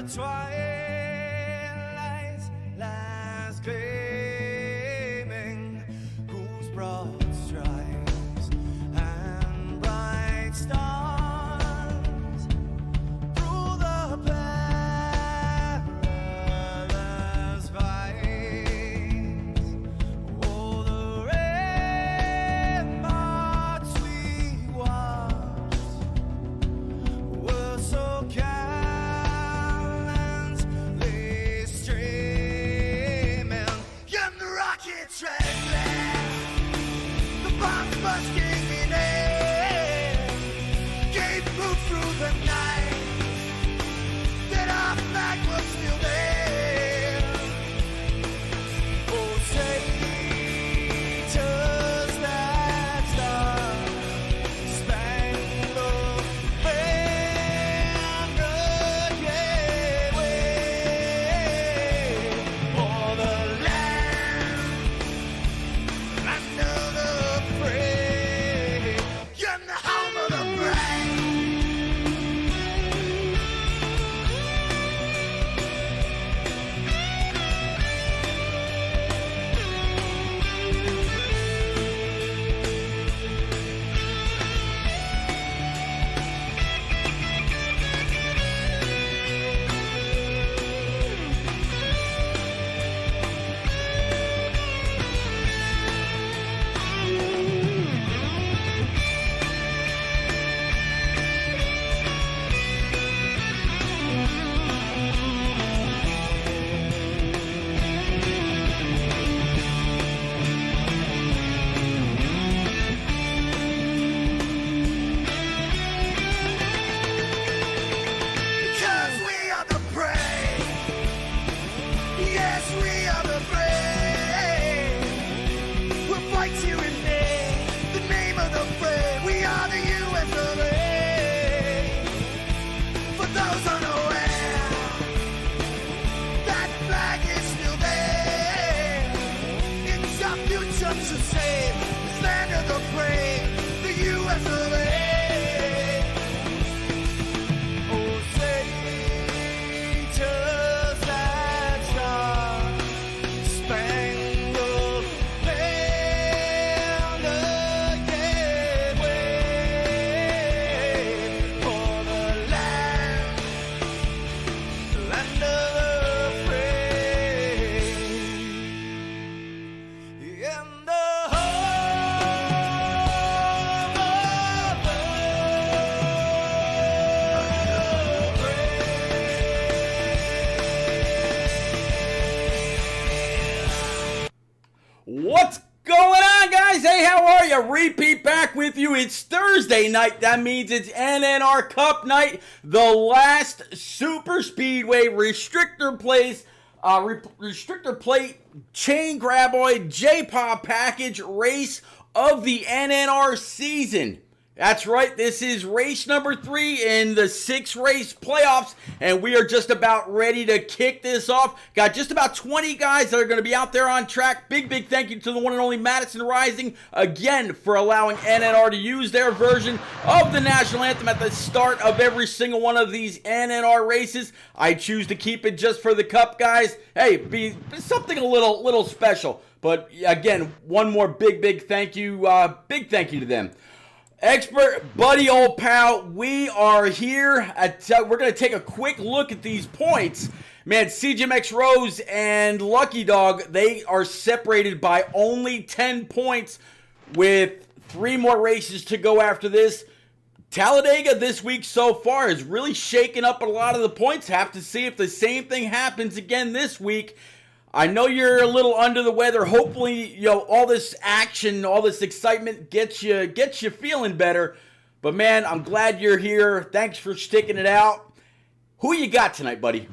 twilight's last gleaming, whose broad stripes and bright stars through the perilous fights. Oh, the ramparts we watched were so gallantly streaming, and the rockets trembling, the bombs bursting in air, gave proof through the night that our flag was still there. Oh, say, does that star-spangled banner yet wave for the land under the free, and the home of the brave? Because we are the brave. Yes, we are the brave. We'll fight you in the name of the brave. We are the US of A. For those unaware, that flag is still there. It's our future to save. This land of the brave, the US of A. Oh, say, does that star-spangled banner yet wave for the land of the free, and the home of the What's going on, guys? Hey, how are you? Repeat back with you. It's Thursday night. That means it's NNR Cup night, the last super speedway restrictor plate chain graboid J-pop package race of the NNR season. That's right, this is race number 3 in the 6-race playoffs, and we are just about ready to kick this off. Got just about 20 guys that are going to be out there on track. Big thank you to the one and only Madison Rising, again, for allowing NNR to use their version of the national anthem at the start of every single one of these NNR races. I choose to keep it just for the Cup guys. Hey, be something a little special. But again, one more big thank you to them. Expert buddy, old pal, we are here. We're going to take a quick look at these points. Man, CGMX Rose and Lucky Dog, they are separated by only 10 points with 3 more races to go after this. Talladega this week so far is really shaking up a lot of the points. Have to see if the same thing happens again this week. I know you're a little under the weather. Hopefully, all this action, all this excitement gets you feeling better. But man, I'm glad you're here. Thanks for sticking it out. Who you got tonight, buddy?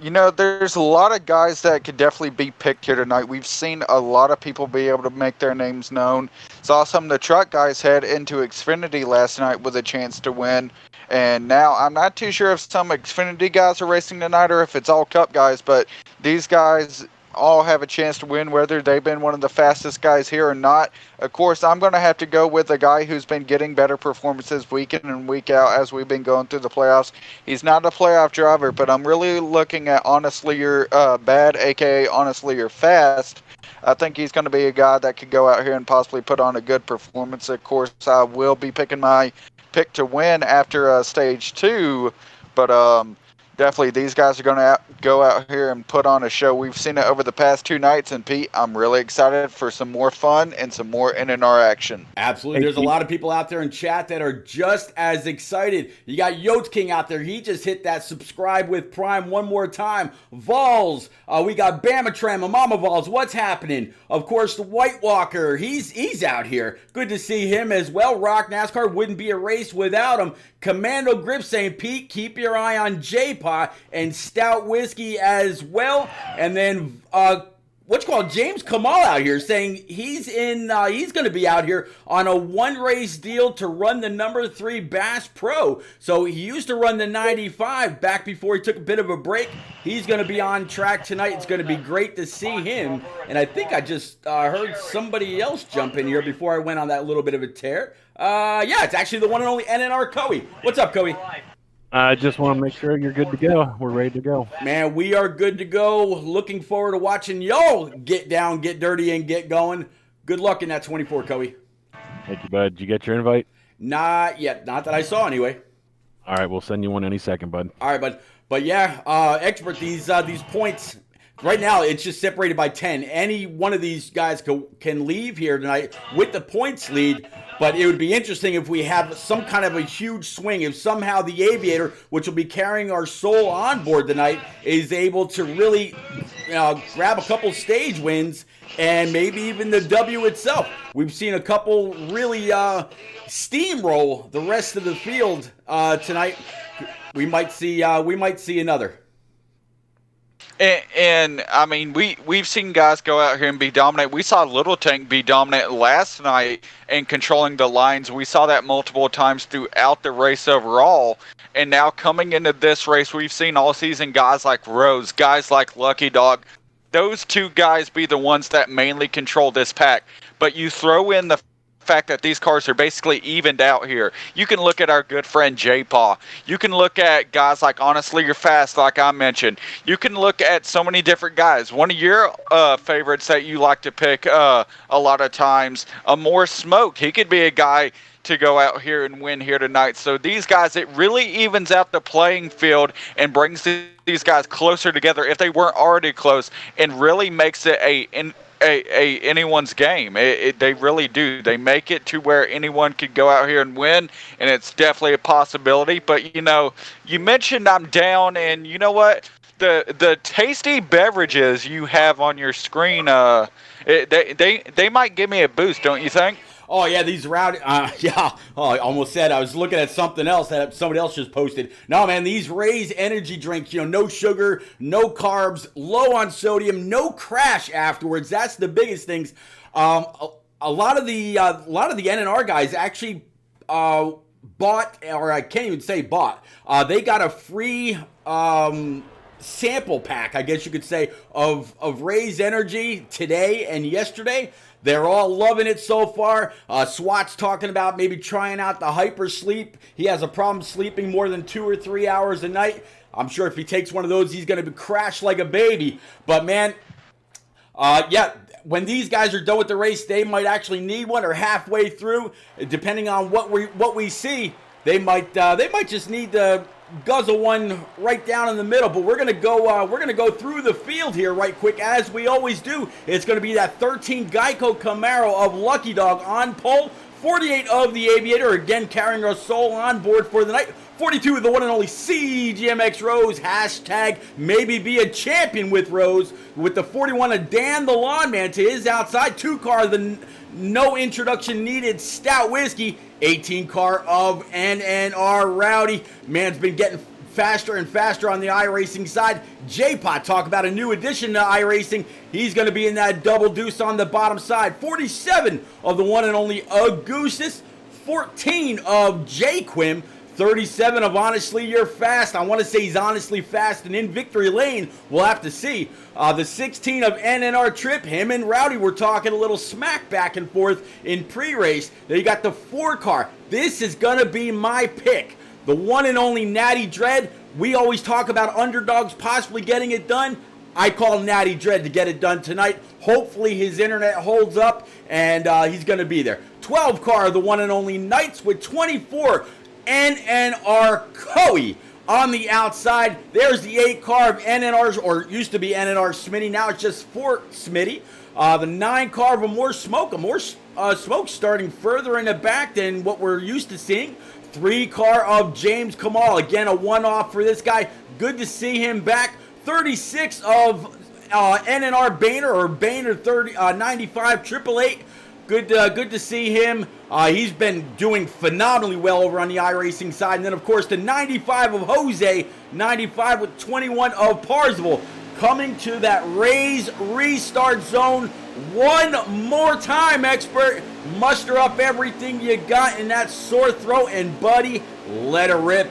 There's a lot of guys that could definitely be picked here tonight. We've seen a lot of people be able to make their names known. Saw some of the truck guys head into Xfinity last night with a chance to win. And now I'm not too sure if some Xfinity guys are racing tonight or if it's all Cup guys, but these guys all have a chance to win, whether they've been one of the fastest guys here or not. Of course, I'm going to have to go with a guy who's been getting better performances week in and week out as we've been going through the playoffs. He's not a playoff driver, but I'm really looking at Honestly You're Bad, a.k.a. Honestly You're Fast. I think he's going to be a guy that could go out here and possibly put on a good performance. Of course, I will be picking my pick to win after stage 2, but definitely these guys are going to go out here and put on a show. We've seen it over the past 2 nights, and Pete, I'm really excited for some more fun and some more NNR action. Absolutely. There's a lot of people out there in chat that are just as excited. You got Yotes King out there. He just hit that subscribe with Prime one more time. Vols. We got Bamatram, Mama Vols. What's happening? Of course, the White Walker. He's out here. Good to see him as well. Rock NASCAR wouldn't be a race without him. Commando Grip saying, Pete, keep your eye on J-Pot and Stout Whiskey as well. And then, James Kamal out here saying he's going to be out here on a 1-race deal to run the number 3 Bass Pro. So he used to run the 95 back before he took a bit of a break. He's going to be on track tonight. It's going to be great to see him. And I think I just heard somebody else jump in here before I went on that little bit of a tear. Yeah, it's actually the one and only NNR Coey. What's up, Coey? I just want to make sure you're good to go. We're ready to go. Man, we are good to go. Looking forward to watching y'all get down, get dirty, and get going. Good luck in that 24, Coey. Thank you, bud. Did you get your invite? Not yet. Not that I saw, anyway. All right, we'll send you one any second, bud. All right, bud. But yeah, expert, these points, right now it's just separated by 10. Any one of these guys can leave here tonight with the points lead. But it would be interesting if we have some kind of a huge swing. If somehow the Aviator, which will be carrying our soul on board tonight, is able to really grab a couple stage wins and maybe even the W itself. We've seen a couple really steamroll the rest of the field tonight. We might see another. And I mean, we've seen guys go out here and be dominant. We saw Little Tank be dominant last night and controlling the lines. We saw that multiple times throughout the race overall. And now coming into this race, we've seen all season guys like Rose, guys like Lucky Dog. Those 2 guys be the ones that mainly control this pack. But you throw in the fact that these cars are basically evened out here. You can look at our good friend J-Paw. You can look at guys like Honestly You're Fast, like I mentioned. You can look at so many different guys. One of your favorites that you like to pick a lot of times, More Smoke. He could be a guy to go out here and win here tonight. So these guys, it really evens out the playing field and brings these guys closer together if they weren't already close, and really makes it anyone's game. They really do. They make it to where anyone could go out here and win, and it's definitely a possibility. But you mentioned I'm down, and you know what? The tasty beverages you have on your screen, they might give me a boost, don't you think? Oh, yeah, these rowdy, yeah, I almost said I was looking at something else that somebody else just posted. No, man, these Raise energy drinks, no sugar, no carbs, low on sodium, no crash afterwards. That's the biggest things. A lot of the NNR guys actually bought, or I can't even say bought, they got a free sample pack, I guess you could say, of Raise energy today and yesterday. They're all loving it so far. Swat's talking about maybe trying out the hyper sleep. He has a problem sleeping more than 2 or 3 hours a night. I'm sure if he takes one of those, he's going to crash like a baby. But man, yeah, when these guys are done with the race, they might actually need one, or halfway through, depending on what we see. They might just need to guzzle one right down in the middle. But we're gonna go through the field here right quick, as we always do. It's gonna be that 13 Geico Camaro of Lucky Dog on pole, 48 of the Aviator, again carrying our soul on board for the night, 42 of the one and only CGMX Rose, hashtag maybe be a champion with Rose, with the 41 of Dan the Lawn Man to his outside, 2 car the no introduction needed Stout Whiskey, 18 car of NNR Rowdy. Man's been getting faster and faster on the iRacing side. J-Pot, talk about a new addition to iRacing. He's going to be in that double deuce on the bottom side. 47 of the one and only Augustus, 14 of J-Quim, 37 of Honestly You're Fast. I want to say he's honestly fast and in victory lane. We'll have to see. The 16 of NNR Trip, him and Rowdy were talking a little smack back and forth in pre-race. Then you got the 4 car. This is going to be my pick. The one and only Natty Dread. We always talk about underdogs possibly getting it done. I call Natty Dread to get it done tonight. Hopefully his internet holds up and he's going to be there. 12 car, the one and only Knights with 24 NNR Coe on the outside. There's the 8 car of NNR's, or it used to be NNR Smitty. Now it's just Fort Smitty. The 9 car of More Smoke. Smoke starting further in the back than what we're used to seeing. 3 car of James Kamal. Again, a one-off for this guy. Good to see him back. 36 of NNR Boehner, or Boehner 95 888. Good to see him. He's been doing phenomenally well over on the iRacing side. And then, of course, the 95 of Jose, 95 with 21 of Parzival. Coming to that raise restart zone one more time, expert. Muster up everything you got in that sore throat, and buddy, let it rip.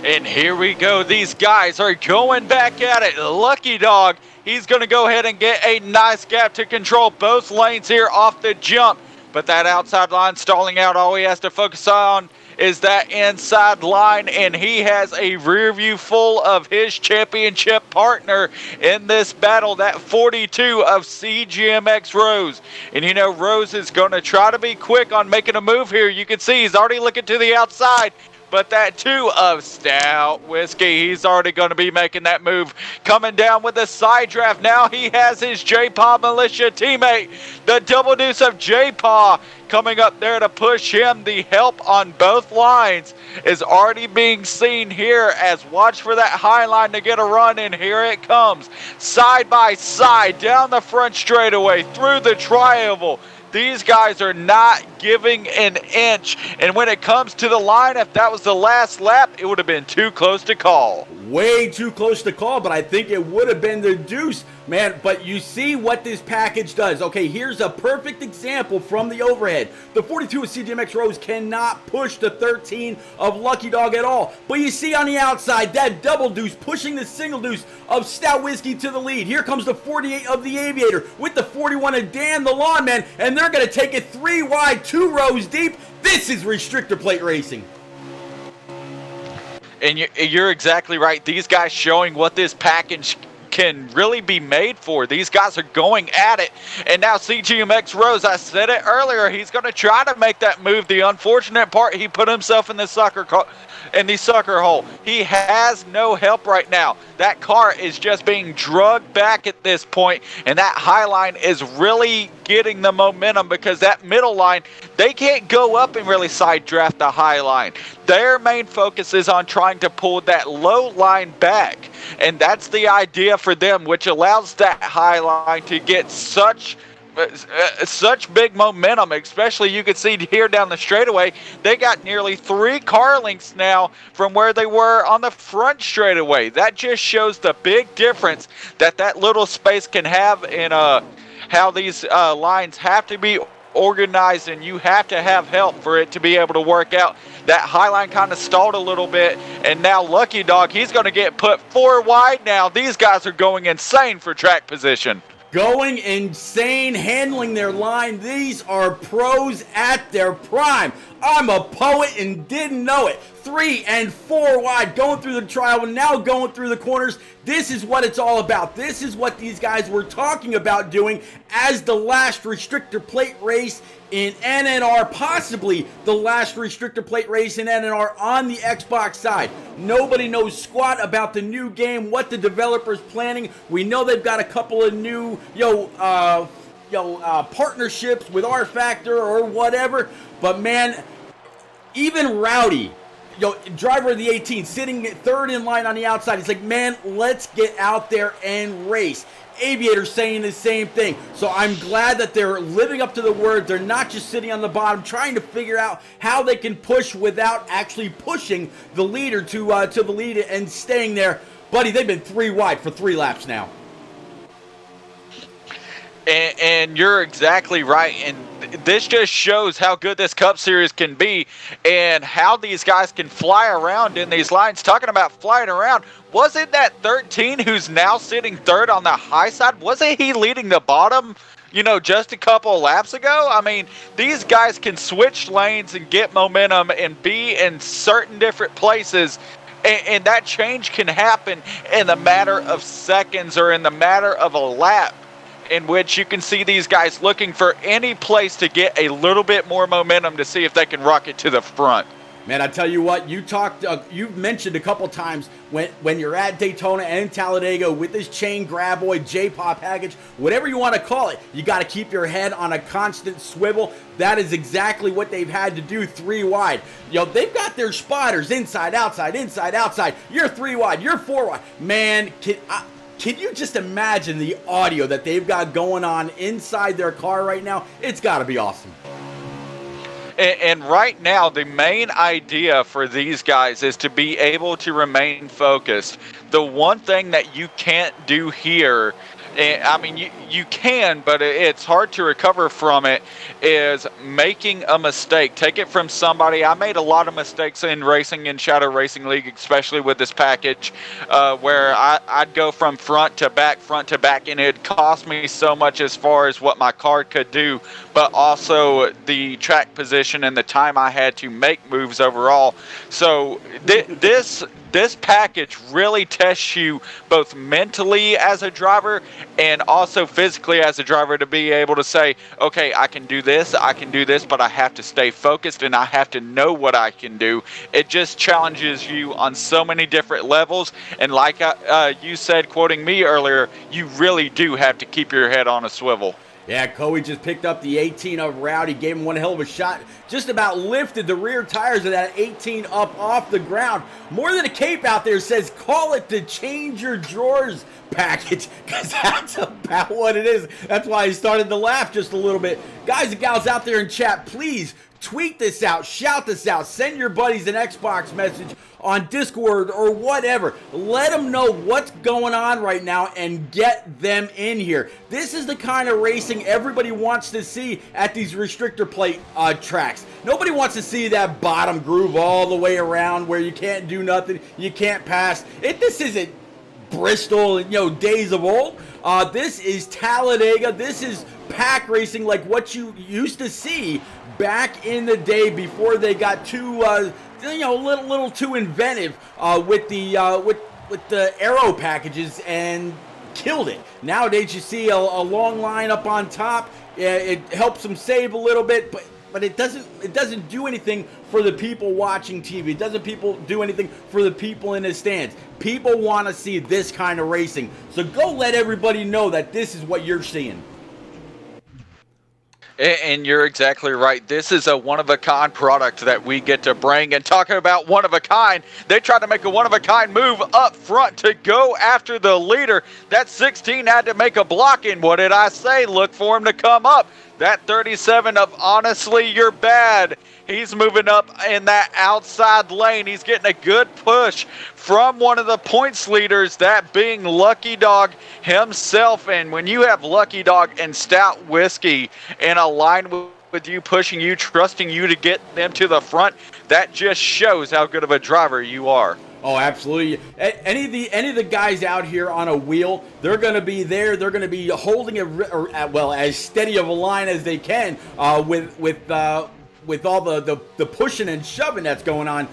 And here we go. These guys are going back at it. Lucky Dog, he's going to go ahead and get a nice gap to control both lanes here off the jump. But that outside line stalling out, all he has to focus on is that inside line, and he has a rear view full of his championship partner in this battle, that 42 of CGMX Rose. And you know, Rose is going to try to be quick on making a move here. You can see he's already looking to the outside. But that 2 of Stout Whiskey, he's already going to be making that move. Coming down with a side draft. Now he has his J-Paw Militia teammate. The double deuce of J-Paw coming up there to push him. The help on both lines is already being seen here, as watch for that high line to get a run, and here it comes. Side by side, down the front straightaway, through the tri-oval. These guys are not giving an inch. And when it comes to the line, if that was the last lap, it would have been too close to call. Way too close to call, but I think it would have been the deuce, man. But you see what this package does. Okay, here's a perfect example from the overhead. The 42 of CGMX Rose cannot push the 13 of Lucky Dog at all. But you see on the outside, that double deuce pushing the single deuce of Stout Whiskey to the lead. Here comes the 48 of the Aviator with the 41 of Dan the Lawn Man, and they're going to take it 3 wide, 2 rows deep. This is restrictor plate racing. And you're exactly right. These guys showing what this package can really be made for. These guys are going at it. And now CGMX Rose, I said it earlier, he's going to try to make that move. The unfortunate part, he put himself in the sucker hole. He has no help right now. That car is just being drugged back at this point, and that high line is really getting the momentum, because that middle line, they can't go up and really side draft the high line. Their main focus is on trying to pull that low line back, and that's the idea for them, which allows that high line to get such big momentum. Especially you can see here down the straightaway, they got nearly 3 car lengths now from where they were on the front straightaway. That just shows the big difference that little space can have in how these lines have to be organized, and you have to have help for it to be able to work out. That high line kind of stalled a little bit, and now Lucky Dog, he's going to get put 4 wide now. These guys are going insane for track position. Going insane, handling their line. These are pros at their prime. I'm a poet and didn't know it. 3 and 4 wide, going through the trial and now going through the corners. This is what it's all about. This is what these guys were talking about doing as the last restrictor plate race in NNR, possibly the last restrictor plate race in NNR on the Xbox side. Nobody knows squat about the new game, what the developer's planning. We know they've got a couple of new partnerships with R Factor or whatever, but man, even Rowdy, driver of the 18, sitting 3rd in line on the outside, he's like, man, let's get out there and race. Aviator saying the same thing. So I'm glad that they're living up to the word. They're not just sitting on the bottom trying to figure out how they can push without actually pushing the leader to the lead and staying there. Buddy, they've been 3 wide for 3 laps now. And you're exactly right. And this just shows how good this Cup Series can be and how these guys can fly around in these lines. Talking about flying around, wasn't that 13 who's now sitting third on the high side? Wasn't he leading the bottom, just a couple laps ago? I mean, these guys can switch lanes and get momentum and be in certain different places. And that change can happen in the matter of seconds or in the matter of a lap, in which you can see these guys looking for any place to get a little bit more momentum to see if they can rocket to the front. Man, I tell you what, you've mentioned a couple times when you're at Daytona and Talladega with this chain graboid, J-Pop package, whatever you want to call it, you got to keep your head on a constant swivel. That is exactly what they've had to do 3 wide. They've got their spotters inside, outside, inside, outside. You're 3 wide, you're 4 wide. Man, can you just imagine the audio that they've got going on inside their car right now? It's got to be awesome. And right now, the main idea for these guys is to be able to remain focused. The one thing that you can't do here, I mean, you can, but it's hard to recover from it, is making a mistake. Take it from somebody. I made a lot of mistakes in racing in Shadow Racing League, especially with this package, where I'd go from front to back, and it'd cost me so much as far as what my car could do, but also the track position and the time I had to make moves overall. So this package really tests you both mentally as a driver and also physically as a driver, to be able to say, okay, I can do this, but I have to stay focused and I have to know what I can do. It just challenges you on so many different levels. And like you said, quoting me earlier, you really do have to keep your head on a swivel. Yeah, Coe just picked up the 18 of Rowdy, gave him one hell of a shot, just about lifted the rear tires of that 18 up off the ground. More than a cape out there says, call it the change your drawers package, because that's about what it is. That's why he started to laugh just a little bit. Guys and gals out there in chat, please tweet this out, shout this out, send your buddies an Xbox message on Discord or whatever. Let them know what's going on right now and get them in here. This is the kind of racing everybody wants to see at these restrictor plate tracks. Nobody wants to see that bottom groove all the way around where you can't do nothing, you can't pass. This isn't Bristol, days of old. This is Talladega. This is pack racing like what you used to see back in the day before they got too, little too inventive with the aero packages and killed it. Nowadays you see a long line up on top. It helps them save a little bit, but it doesn't do anything for the people watching TV. It doesn't do anything for the people in the stands. People want to see this kind of racing. So go let everybody know that this is what you're seeing. And you're exactly right. This is a one-of-a-kind product that we get to bring. And talking about one-of-a-kind, they tried to make a one-of-a-kind move up front to go after the leader. That 16 had to make a block in. What did I say? Look for him to come up. That 37 of Honestly You're Bad, he's moving up in that outside lane. He's getting a good push from one of the points leaders, that being Lucky Dog himself. And when you have Lucky Dog and Stout Whiskey in a line with you, pushing you, trusting you to get them to the front, that just shows how good of a driver you are. Oh, absolutely. Any of the guys out here on a wheel, they're going to be there. They're going to be holding it, as steady of a line as they can with all the pushing and shoving that's going on.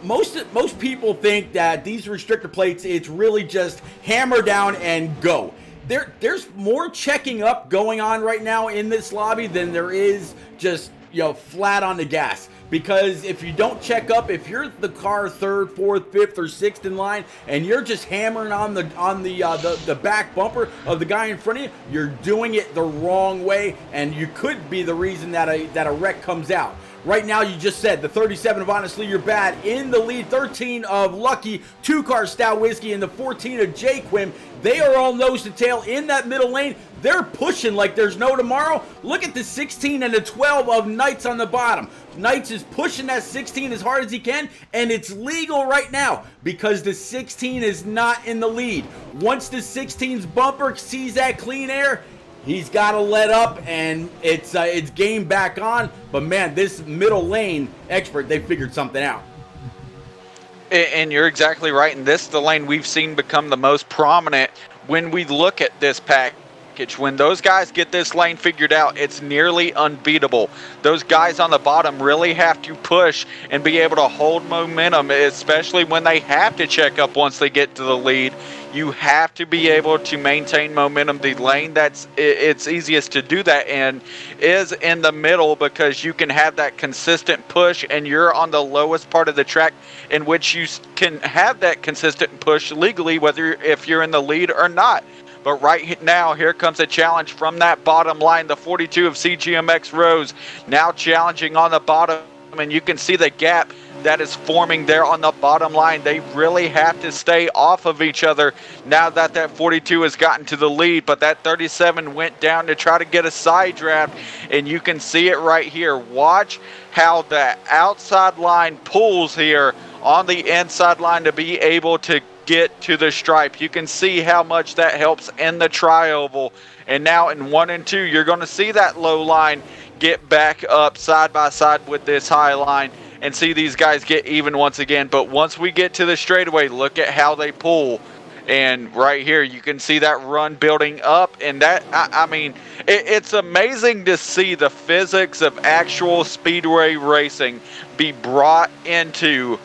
Most people think that these restrictor plates, it's really just hammer down and go. There's more checking up going on right now in this lobby than there is just flat on the gas. Because if you don't check up, if you're the car 3rd, 4th, 5th, or 6th in line, and you're just hammering on the back bumper of the guy in front of you, you're doing it the wrong way, and you could be the reason that a wreck comes out. Right now, you just said the 37 of Honestly You're Bad in the lead, 13 of Lucky, 2-car Stout Whiskey, and the 14 of J-Quim. They are all nose to tail in that middle lane. They're pushing like there's no tomorrow. Look at the 16 and the 12 of Knights on the bottom. Knights is pushing that 16 as hard as he can, and it's legal right now because the 16 is not in the lead. Once the 16's bumper sees that clean air, He's got to let up, and it's game back on. But, man, this middle lane expert, they figured something out. And you're exactly right. And this is the lane we've seen become the most prominent when we look at this package. When those guys get this lane figured out, it's nearly unbeatable. Those guys on the bottom really have to push and be able to hold momentum, especially when they have to check up once they get to the lead. You have to be able to maintain momentum. The lane it's easiest to do that in is in the middle, because you can have that consistent push, and you're on the lowest part of the track in which you can have that consistent push legally, whether if you're in the lead or not. But right now, here comes a challenge from that bottom line. The 42 of CGMX Rose now challenging on the bottom, and you can see the gap that is forming there on the bottom line. They really have to stay off of each other now that that 42 has gotten to the lead, but that 37 went down to try to get a side draft, and you can see it right here. Watch how the outside line pulls here on the inside line to be able to get to the stripe. You can see how much that helps in the tri-oval. And now in 1 and 2, you're going to see that low line get back up side by side with this high line and see these guys get even once again. But once we get to the straightaway, look at how they pull. And right here, you can see that run building up. And that, I mean, it's amazing to see the physics of actual speedway racing be brought into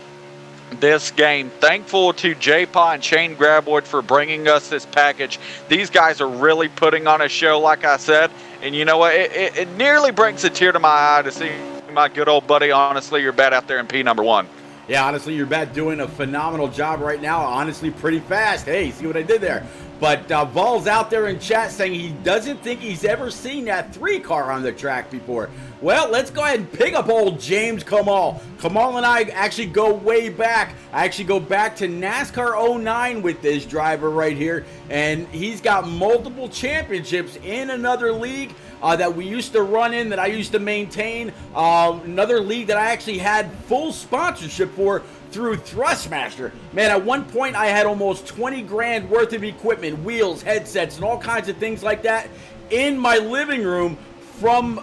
this game. Thankful to J-Paw and Shane Graboid for bringing us this package. These guys are really putting on a show, like I said. And you know what? It nearly brings a tear to my eye to see my good old buddy, Honestly You're Bad, out there in P number 1. Yeah, Honestly You're Bad doing a phenomenal job right now. Honestly, pretty fast. Hey, see what I did there? But Vol's out there in chat saying he doesn't think he's ever seen that 3 car on the track before. Well, let's go ahead and pick up old James Kamal. Kamal and I actually go way back. I actually go back to NASCAR 09 with this driver right here. And he's got multiple championships in another league that we used to run in, that I used to maintain. Another league that I actually had full sponsorship for through Thrustmaster. Man, at one point I had almost 20 grand worth of equipment, wheels, headsets, and all kinds of things like that in my living room from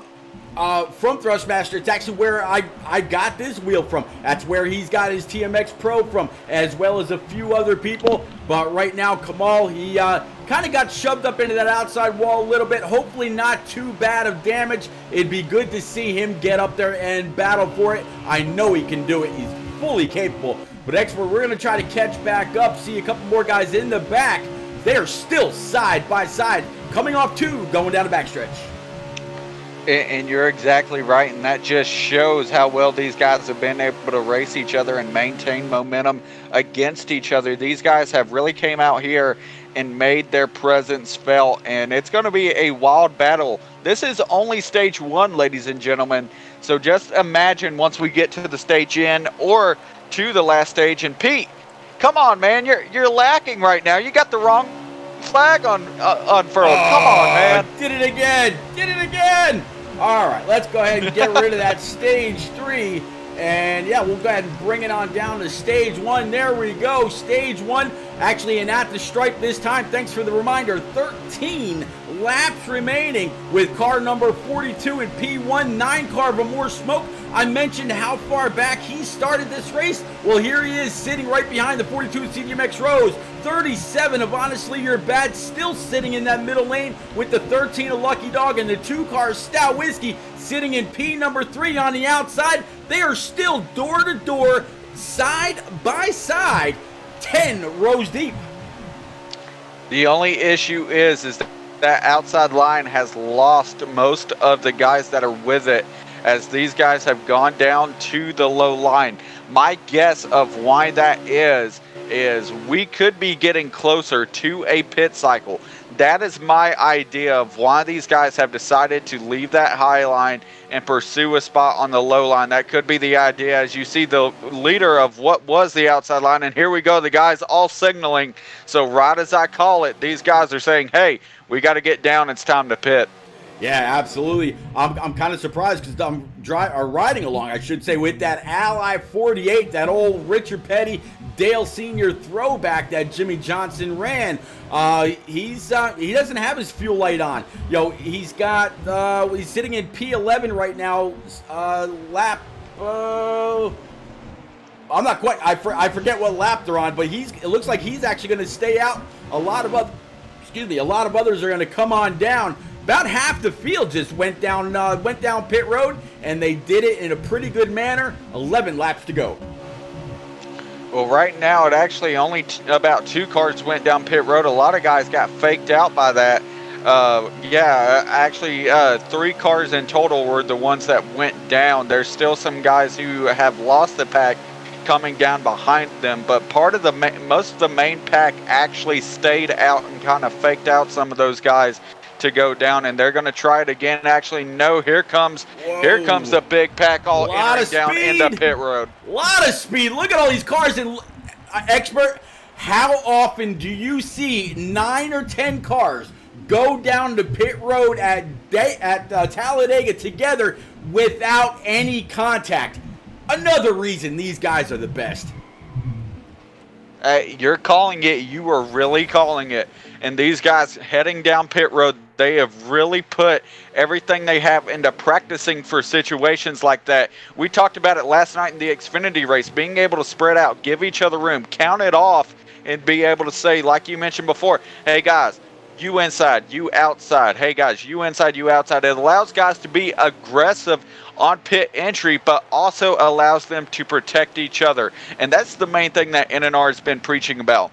Thrustmaster. It's actually where I got this wheel from. That's where he's got his TMX Pro from, as well as a few other people. But right now, Kamal, he kind of got shoved up into that outside wall a little bit. Hopefully not too bad of damage. It'd be good to see him get up there and battle for it. I know he can do it. He's fully capable. But Expert, we're going to try to catch back up, see a couple more guys in the back. They are still side by side, coming off 2, going down the backstretch. And you're exactly right, and that just shows how well these guys have been able to race each other and maintain momentum against each other. These guys have really came out here and made their presence felt, and it's going to be a wild battle. This is only stage 1, ladies and gentlemen, so just imagine once we get to the stage in or to the last stage. And Pete, come on, man, you're lacking right now. You got the wrong flag unfurled. Come on, man. Did it again. All right, let's go ahead and get rid of that stage 3. And yeah, we'll go ahead and bring it on down to stage 1. There we go, stage 1. Actually, and at the stripe this time, thanks for the reminder, 13 laps remaining with car number 42 in P1, 9 car for more smoke. I mentioned how far back he started this race. Well, here he is sitting right behind the 42 CDMX Rose. 37 of Honestly You're Bad still sitting in that middle lane with the 13 of Lucky Dog and the 2 cars Stout Whiskey sitting in P number 3 on the outside. They are still door to door, side by side, 10 rows deep. The only issue is that outside line has lost most of the guys that are with it, as these guys have gone down to the low line. My guess of why that is we could be getting closer to a pit cycle. That is my idea of why these guys have decided to leave that high line and pursue a spot on the low line. That could be the idea, as you see the leader of what was the outside line. And here we go, the guys all signaling. So right as I call it, these guys are saying, hey, we got to get down. It's time to pit. Yeah, absolutely. I'm kind of surprised because I'm riding along, I should say, with that Ally 48, that old Richard Petty Dale Sr. throwback that Jimmy Johnson ran. He doesn't have his fuel light on. He's sitting in P11 right now, lap. I'm not quite. I forget what lap they're on, but it looks like he's actually going to stay out. A lot of others are going to come on down. About half the field just went down pit road, and they did it in a pretty good manner. 11 laps to go. Well, right now it actually only about 2 cars went down pit road. A lot of guys got faked out by that. Actually 3 cars in total were the ones that went down. There's still some guys who have lost the pack coming down behind them, but most of the main pack actually stayed out and kind of faked out some of those guys to go down, and they're going to try it again. Actually, no, here comes the big pack all entering down into pit road. A lot of speed. Look at all these cars. And Expert, how often do you see 9 or 10 cars go down to pit road at Talladega together without any contact? Another reason these guys are the best. You're calling it. You are really calling it. And these guys heading down pit road, they have really put everything they have into practicing for situations like that. We talked about it last night in the Xfinity race, being able to spread out, give each other room, count it off, and be able to say, like you mentioned before, hey guys, you inside, you outside. Hey guys, you inside, you outside. It allows guys to be aggressive on pit entry, but also allows them to protect each other. And that's the main thing that NNR has been preaching about.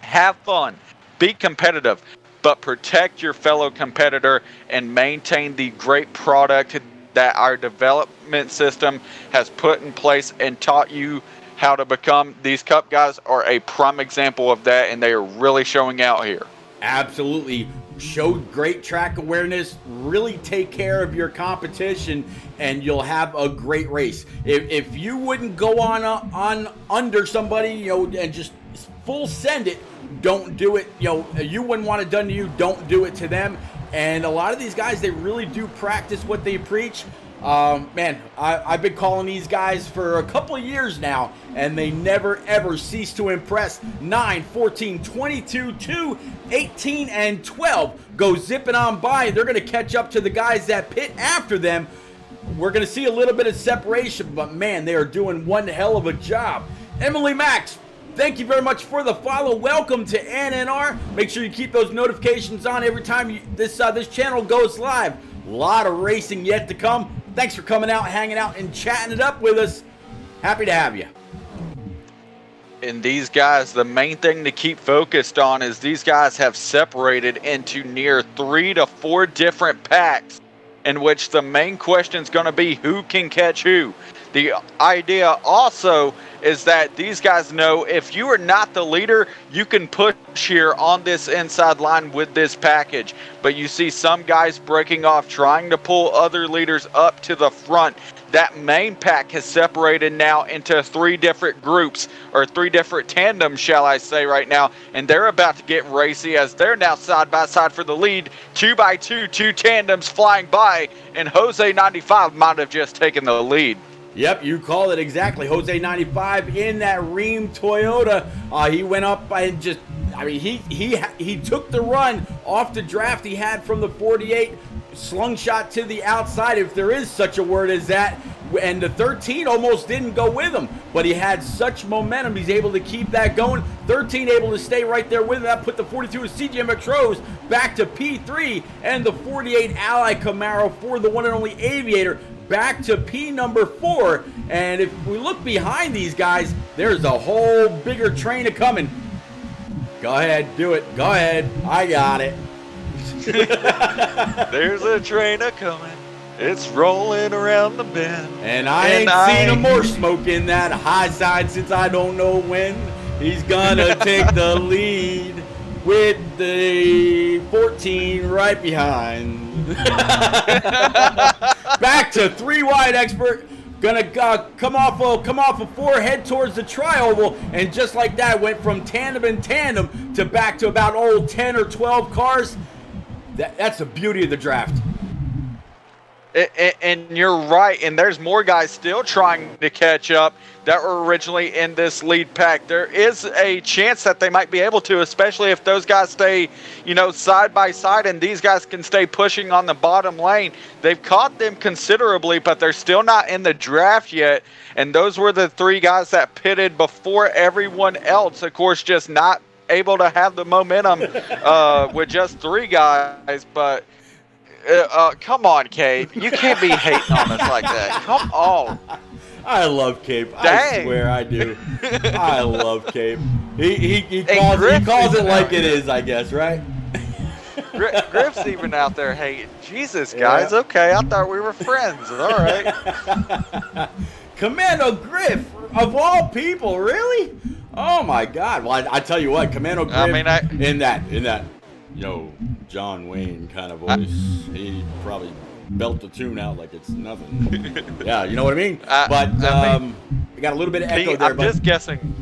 Have fun, be competitive, but protect your fellow competitor and maintain the great product that our development system has put in place and taught you how to become. These Cup guys are a prime example of that, and they are really showing out here. Absolutely. Showed great track awareness. Really take care of your competition, and you'll have a great race. If you wouldn't go on under somebody, and just full send it, don't do it. You wouldn't want it done to you. Don't do it to them. And a lot of these guys, they really do practice what they preach. I've been calling these guys for a couple of years now, and they never ever cease to impress. 9, 14, 22, 2, 18, and 12 go zipping on by. They're going to catch up to the guys that pit after them. We're going to see a little bit of separation, but man, they are doing one hell of a job. Emily Max, thank you very much for the follow. Welcome to NNR. Make sure you keep those notifications on every time this channel goes live. A lot of racing yet to come. Thanks for coming out, hanging out, and chatting it up with us. Happy to have you. And these guys, the main thing to keep focused on is these guys have separated into near 3 to 4 different packs, in which the main question is going to be who can catch who. The idea also is that these guys know if you are not the leader, you can push here on this inside line with this package. But you see some guys breaking off, trying to pull other leaders up to the front. That main pack has separated now into 3 different groups, or 3 different tandems, shall I say, right now. And they're about to get racy as they're now side by side for the lead. 2 by 2, 2 tandems flying by, and Jose 95 might have just taken the lead. Yep, you call it exactly. Jose 95 in that Ream Toyota. He went up and just, he took the run off the draft he had from the 48, slung shot to the outside, if there is such a word as that, and the 13 almost didn't go with him, but he had such momentum, he's able to keep that going. 13 able to stay right there with him. That put the 42 of CGMX Rose back to P3, and the 48 Ally Camaro for the one and only Aviator back to P number 4. And if we look behind these guys, there's a whole bigger train coming. Go ahead, do it. Go ahead. I got it. There's a train a-coming. It's rolling around the bend. And I ain't seen no more smoke in that high side since I don't know when. He's gonna take the lead with the 14 right behind. Back to 3 wide, Expert. Gonna come off of 4, head towards the tri-oval, and just like that went from tandem and tandem to back to about 10 or 12 cars. That's the beauty of the draft. And you're right, and there's more guys still trying to catch up that were originally in this lead pack. There is a chance that they might be able to, especially if those guys stay, side by side, and these guys can stay pushing on the bottom lane. They've caught them considerably, but they're still not in the draft yet, and those were the 3 guys that pitted before everyone else, of course, just not able to have the momentum with just 3 guys, but... come on, Cape. You can't be hating on us like that. Come on. I love Cape. Dang. I swear I do. I love Cape. He calls it like it is, I guess, right? Griff's even out there hating. Jesus, guys. Yeah. Okay, I thought we were friends. All right. Commando Griff, of all people, really? Oh, my God. Well, I tell you what, Commando Griff, in that, John Wayne kind of voice, he probably belt the tune out like it's nothing. Yeah, you know what I mean? We got a little bit of echo there. I'm just guessing.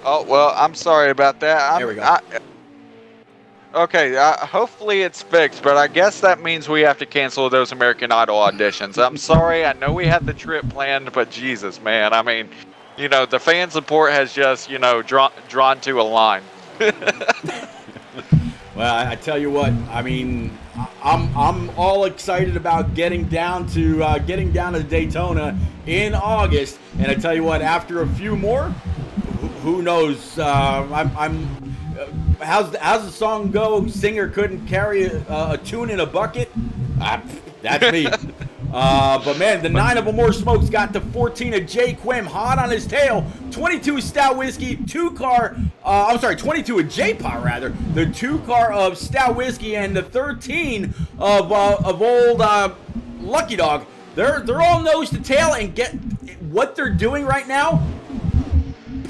Oh, well, I'm sorry about that. There we go. Okay, hopefully it's fixed, but I guess that means we have to cancel those American Idol auditions. I'm sorry. I know we had the trip planned, but Jesus, man. I mean, the fan support has just, drawn to a line. Well, I tell you what. I mean, I'm all excited about getting down to Daytona in August, and I tell you what. After a few more, who knows? How's the song go? Singer couldn't carry a tune in a bucket. That's me. But man, the 9 of More Smokes got the 14 of Jay Quim hot on his tail. 22 Stout Whiskey, 22 of J-Paw rather. The 2 car of Stout Whiskey and the 13 of old Lucky Dog. They're all nose to tail, and get what they're doing right now.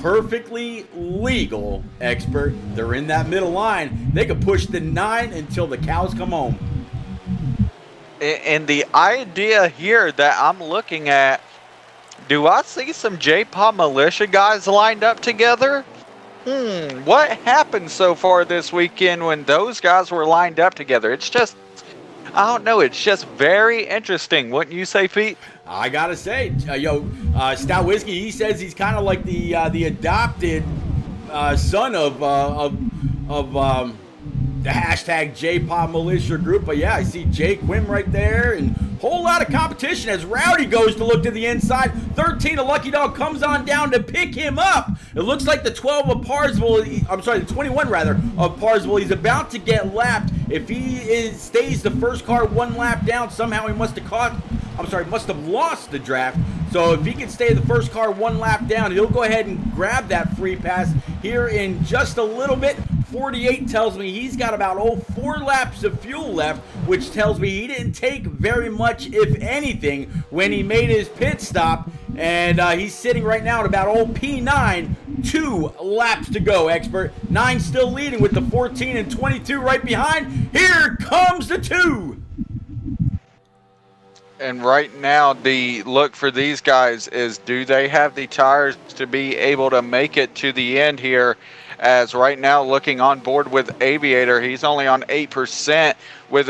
Perfectly legal, expert. They're in that middle line. They could push the 9 until the cows come home. And the idea here that I'm looking at, do I see some J-Paw militia guys lined up together? What happened so far this weekend when those guys were lined up together? It's just, I don't know, it's just very interesting. Wouldn't you say, Pete? I gotta say, Stout Whiskey, he says he's kind of like the adopted son of the hashtag J-Pop Militia group. But yeah, I see Jay Quim right there, and whole lot of competition as Rowdy goes to look to the inside. 13 of Lucky Dog comes on down to pick him up. It looks like the 12 of Parsville, the 21 rather, of Parsville. He's about to get lapped. If he stays the first car 1 lap down, somehow he must have lost the draft. So if he can stay the first car 1 lap down, he'll go ahead and grab that free pass here in just a little bit. 48 tells me he's got about 4 laps of fuel left, which tells me he didn't take very much, if anything, when he made his pit stop. And he's sitting right now at about P9, 2 laps to go, expert. 9 still leading with the 14 and 22 right behind. Here comes the 2. And right now, the look for these guys is, do they have the tires to be able to make it to the end here? As right now, looking on board with Aviator, he's only on 8% with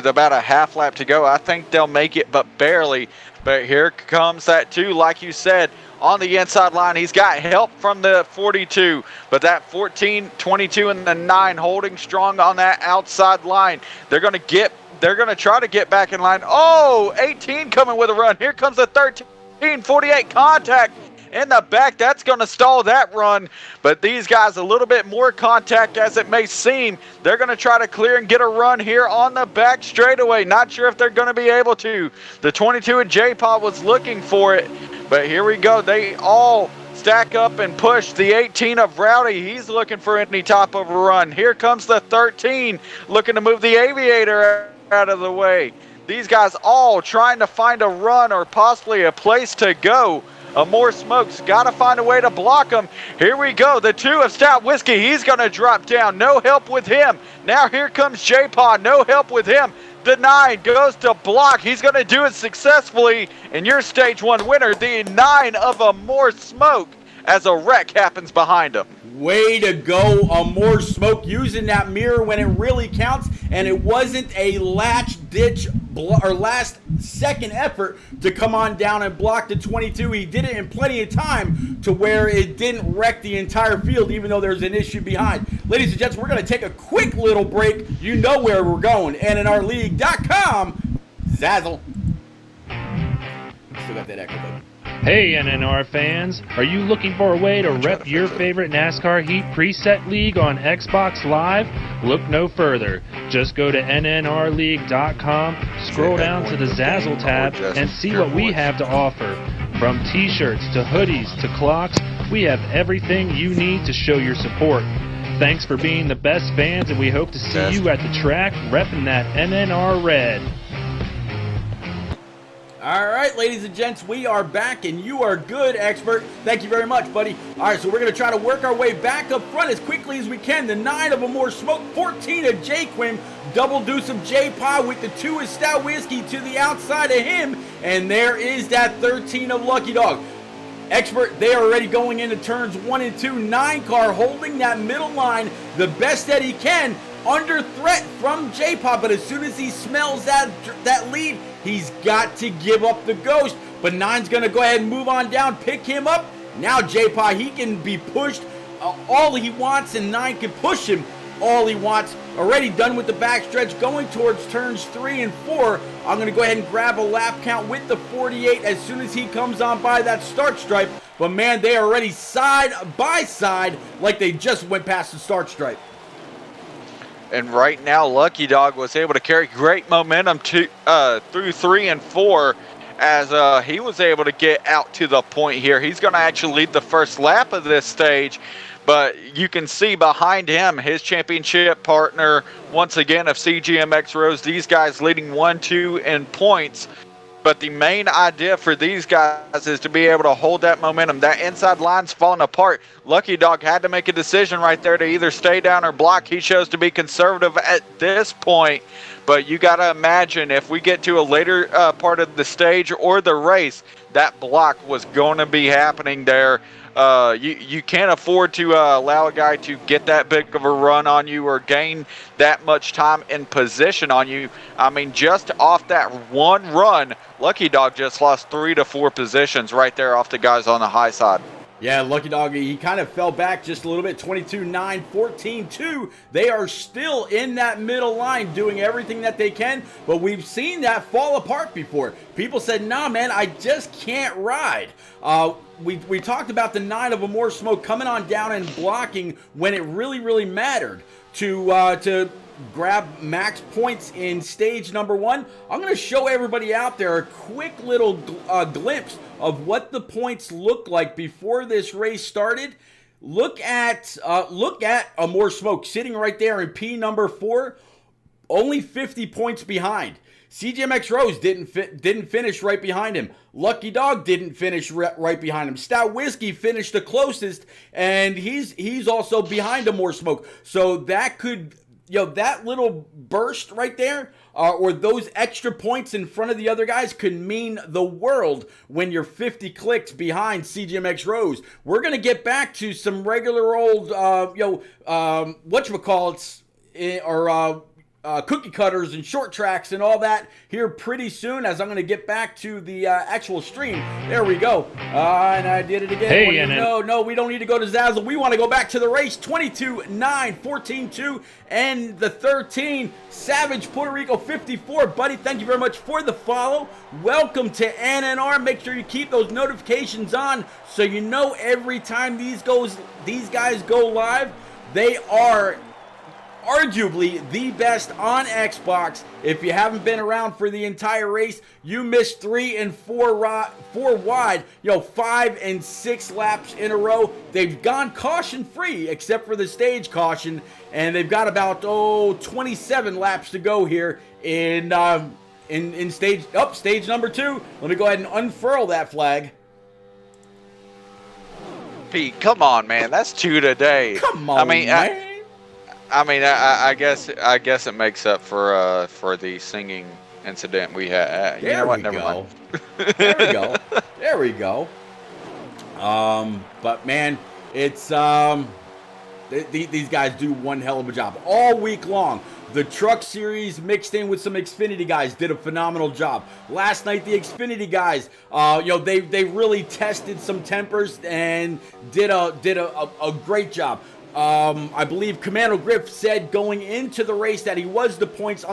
about a half lap to go. I think they'll make it, but barely. But here comes that 2, like you said, on the inside line. He's got help from the 42, but that 14, 22, and the 9 holding strong on that outside line. They're going to try to get back in line. Oh, 18 coming with a run. Here comes the 13, 48 contact in the back. That's going to stall that run, but these guys a little bit more contact as it may seem. They're going to try to clear and get a run here on the back straightaway. Not sure if they're going to be able to. The 22 at J-Paw was looking for it, but here we go. They all stack up and push. The 18 of Rowdy, he's looking for any type of a run. Here comes the 13 looking to move the Aviator out of the way. These guys all trying to find a run or possibly a place to go. More Smokes got to find a way to block him. Here we go. The 2 of Stout Whiskey. He's going to drop down. No help with him. Now here comes J-Paw. No help with him. The 9 goes to block. He's going to do it successfully. And your stage 1 winner, the 9 of a More Smoke, as a wreck happens behind him. Way to go, a More Smoke, using that mirror when it really counts. And it wasn't a latch ditch last second effort to come on down and block the 22. He did it in plenty of time to where it didn't wreck the entire field, even though there's an issue behind. Ladies and gents, we're going to take a quick little break. You know where we're going. NNRleague.com. Zazzle. Still got that echo button. Hey NNR fans, are you looking for a way to rep your favorite NASCAR Heat preset league on Xbox Live? Look no further. Just go to NNRleague.com, scroll down to the Zazzle tab, and see what we have to offer. From t-shirts to hoodies to clocks, we have everything you need to show your support. Thanks for being the best fans, and we hope to see you at the track repping that NNR red. All right, ladies and gents, we are back, and you are good, Expert. Thank you very much, buddy. All right, so we're going to try to work our way back up front as quickly as we can. The 9 of them more smoke, 14 of J Quim, double deuce of J Pa with the 2 of Stout Whiskey to the outside of him, and there is that 13 of Lucky Dog. Expert, they are already going into turns 1 and 2. 9 car holding that middle line the best that he can, under threat from J Pa, but as soon as he smells that lead, he's got to give up the ghost. But 9's going to go ahead and move on down, pick him up. Now J Pa, he can be pushed all he wants, and 9 can push him all he wants. Already done with the backstretch, going towards turns 3 and 4. I'm going to go ahead and grab a lap count with the 48 as soon as he comes on by that start stripe. But man, they are already side by side like they just went past the start stripe. And right now, Lucky Dog was able to carry great momentum through 3 and 4 as he was able to get out to the point here. He's going to actually lead the first lap of this stage, but you can see behind him his championship partner, once again, of CGMX Rose. These guys leading 1-2 in points. But the main idea for these guys is to be able to hold that momentum. That inside line's falling apart. Lucky Dog had to make a decision right there to either stay down or block. He chose to be conservative at this point. But you got to imagine if we get to a later part of the stage or the race, that block was going to be happening there. You can't afford to allow a guy to get that big of a run on you or gain that much time in position on you. I mean, just off that one run, Lucky Dog just lost 3 to 4 positions right there off the guys on the high side. Yeah, Lucky Dog, he kind of fell back just a little bit, 22-9, 14-2. They are still in that middle line doing everything that they can, but we've seen that fall apart before. People said, nah, man, I just can't ride. We talked about the 9 of a more smoke coming on down and blocking when it really, really mattered to grab max points in stage number 1. I'm going to show everybody out there a quick little glimpse of what the points looked like before this race started. Look at a more smoke sitting right there in P number 4, only 50 points behind. CGMX Rose didn't finish right behind him. Lucky Dog didn't finish right behind him. Stout Whiskey finished the closest, and he's also behind a more smoke. So that could, that little burst right there, or those extra points in front of the other guys could mean the world when you're 50 clicks behind CGMX Rose. We're going to get back to some regular old, whatchamacallits, or cookie cutters and short tracks and all that here pretty soon, as I'm going to get back to the actual stream. There we go. And I did it again. Hey, No, we don't need to go to Zazzle. We want to go back to the race. 22-9, 14-2, and the 13. Savage Puerto Rico 54. Buddy, thank you very much for the follow. Welcome to NNR. Make sure you keep those notifications on so you know every time these guys go live. They are arguably the best on Xbox. If you haven't been around for the entire race, you missed 3 and 4 wide, 5 and 6 laps in a row. They've gone caution free except for the stage caution, and they've got about 27 laps to go here in stage number 2. Let me go ahead and unfurl that flag. Pete, come on, man, that's 2 today. Come on, man. I guess it makes up for the singing incident we had. Never mind. There we go. But man, it's these guys do one hell of a job all week long. The Truck Series mixed in with some Xfinity guys did a phenomenal job. Last night, the Xfinity guys, they really tested some tempers and did a great job. I believe Commando Griff said going into the race that he was the points.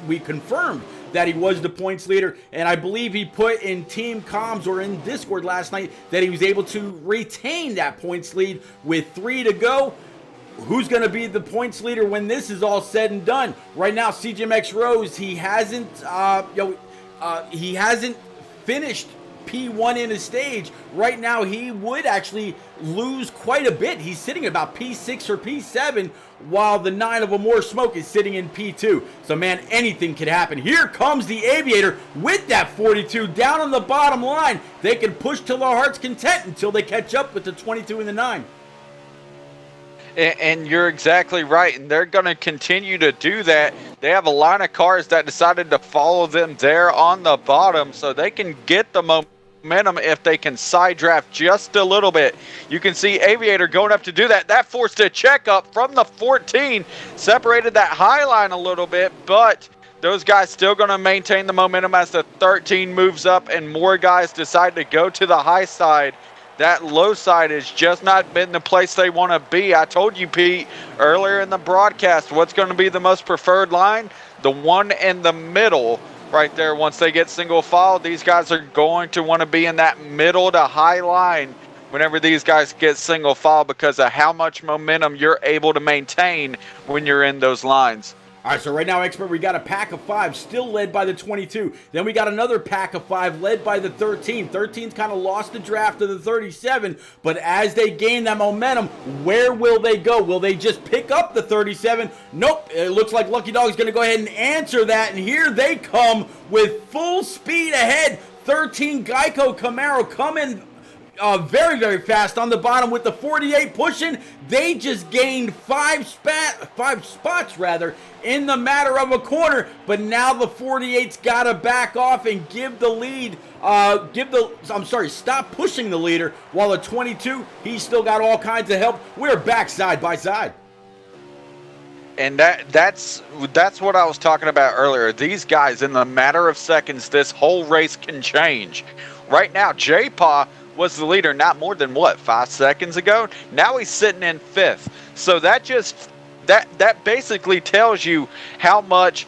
We confirmed that he was the points leader, and I believe he put in team comms or in Discord last night that he was able to retain that points lead with 3 to go. Who's going to be the points leader when this is all said and done? Right now, CGMX Rose, he hasn't finished P1 in a stage. Right now, he would actually lose quite a bit. He's sitting at about P6 or P7, while the 9 of a more smoke is sitting in P2. So, man, anything could happen. Here comes the Aviator with that 42 down on the bottom line. They can push till their heart's content until they catch up with the 22 and the 9. And you're exactly right, and they're going to continue to do that. They have a line of cars that decided to follow them there on the bottom, so they can get the momentum if they can side draft just a little bit. You can see Aviator going up to do that. That forced a check up from the 14, separated that high line a little bit, but those guys still going to maintain the momentum as the 13 moves up and more guys decide to go to the high side. That low side has just not been the place they want to be. I told you, Pete, earlier in the broadcast, what's going to be the most preferred line? The one in the middle right there. Once they get single file, these guys are going to want to be in that middle to high line whenever these guys get single file because of how much momentum you're able to maintain when you're in those lines. All right, so right now, Expert, we got a pack of 5 still led by the 22. Then we got another pack of 5 led by the 13. 13's kind of lost the draft to the 37, but as they gain that momentum, where will they go? Will they just pick up the 37? Nope, it looks like Lucky Dog's going to go ahead and answer that, and here they come with full speed ahead. 13 Geico Camaro coming very, very fast on the bottom with the 48 pushing. They just gained 5 spots in the matter of a corner, but now the 48's got to back off and give the lead. Stop pushing the leader, while the 22, he's still got all kinds of help. We're back side by side. And that's what I was talking about earlier. These guys, in the matter of seconds, this whole race can change. Right now, J-Paw was the leader not more than 5 seconds ago. Now he's sitting in 5th. So that basically tells you how much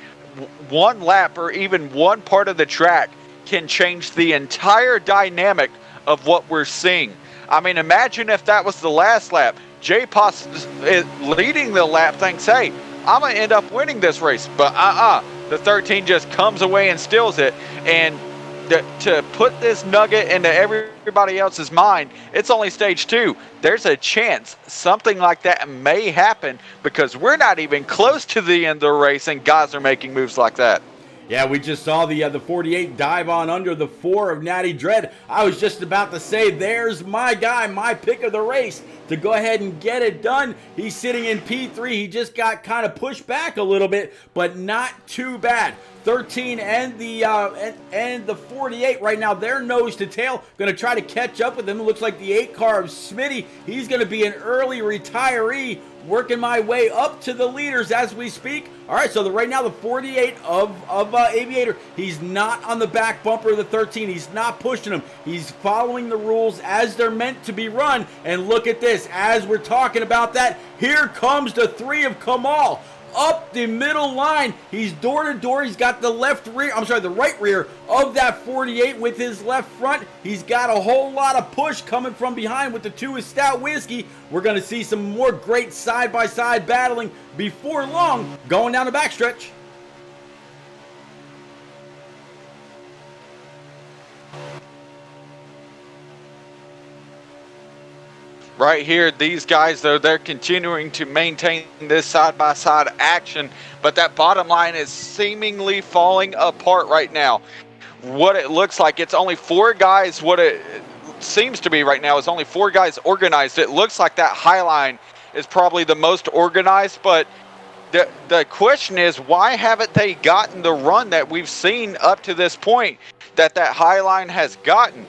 one lap or even one part of the track can change the entire dynamic of what we're seeing. I mean, imagine if that was the last lap. J-Pa's leading the lap, thinks, hey, I'm going to end up winning this race. But the 13 just comes away and steals it. And to put this nugget into everybody else's mind, it's only stage 2. There's a chance something like that may happen because we're not even close to the end of the race and guys are making moves like that. Yeah, we just saw the 48 dive on under the 4 of Natty Dread. I was just about to say, there's my guy, my pick of the race to go ahead and get it done. He's sitting in P3. He just got kind of pushed back a little bit, but not too bad. 13 and the 48 right now, they're nose to tail. Going to try to catch up with him. It looks like the 8 car of Smitty, he's going to be an early retiree. Working my way up to the leaders as we speak. All right, so right now the 48 of Aviator, he's not on the back bumper of the 13. He's not pushing him. He's following the rules as they're meant to be run. And look at this, as we're talking about that, here comes the 3 of Kamal. Up the middle line. He's door to door. He's got the the right rear of that 48 with his left front. He's got a whole lot of push coming from behind with the 2 of Stout Whiskey. We're going to see some more great side-by-side battling before long going down the backstretch. Right here, these guys, though, they're continuing to maintain this side-by-side action, but that bottom line is seemingly falling apart right now. What it looks like, it's only 4 guys. What it seems to be right now is only 4 guys organized. It looks like that high line is probably the most organized, but the question is, why haven't they gotten the run that we've seen up to this point that high line has gotten?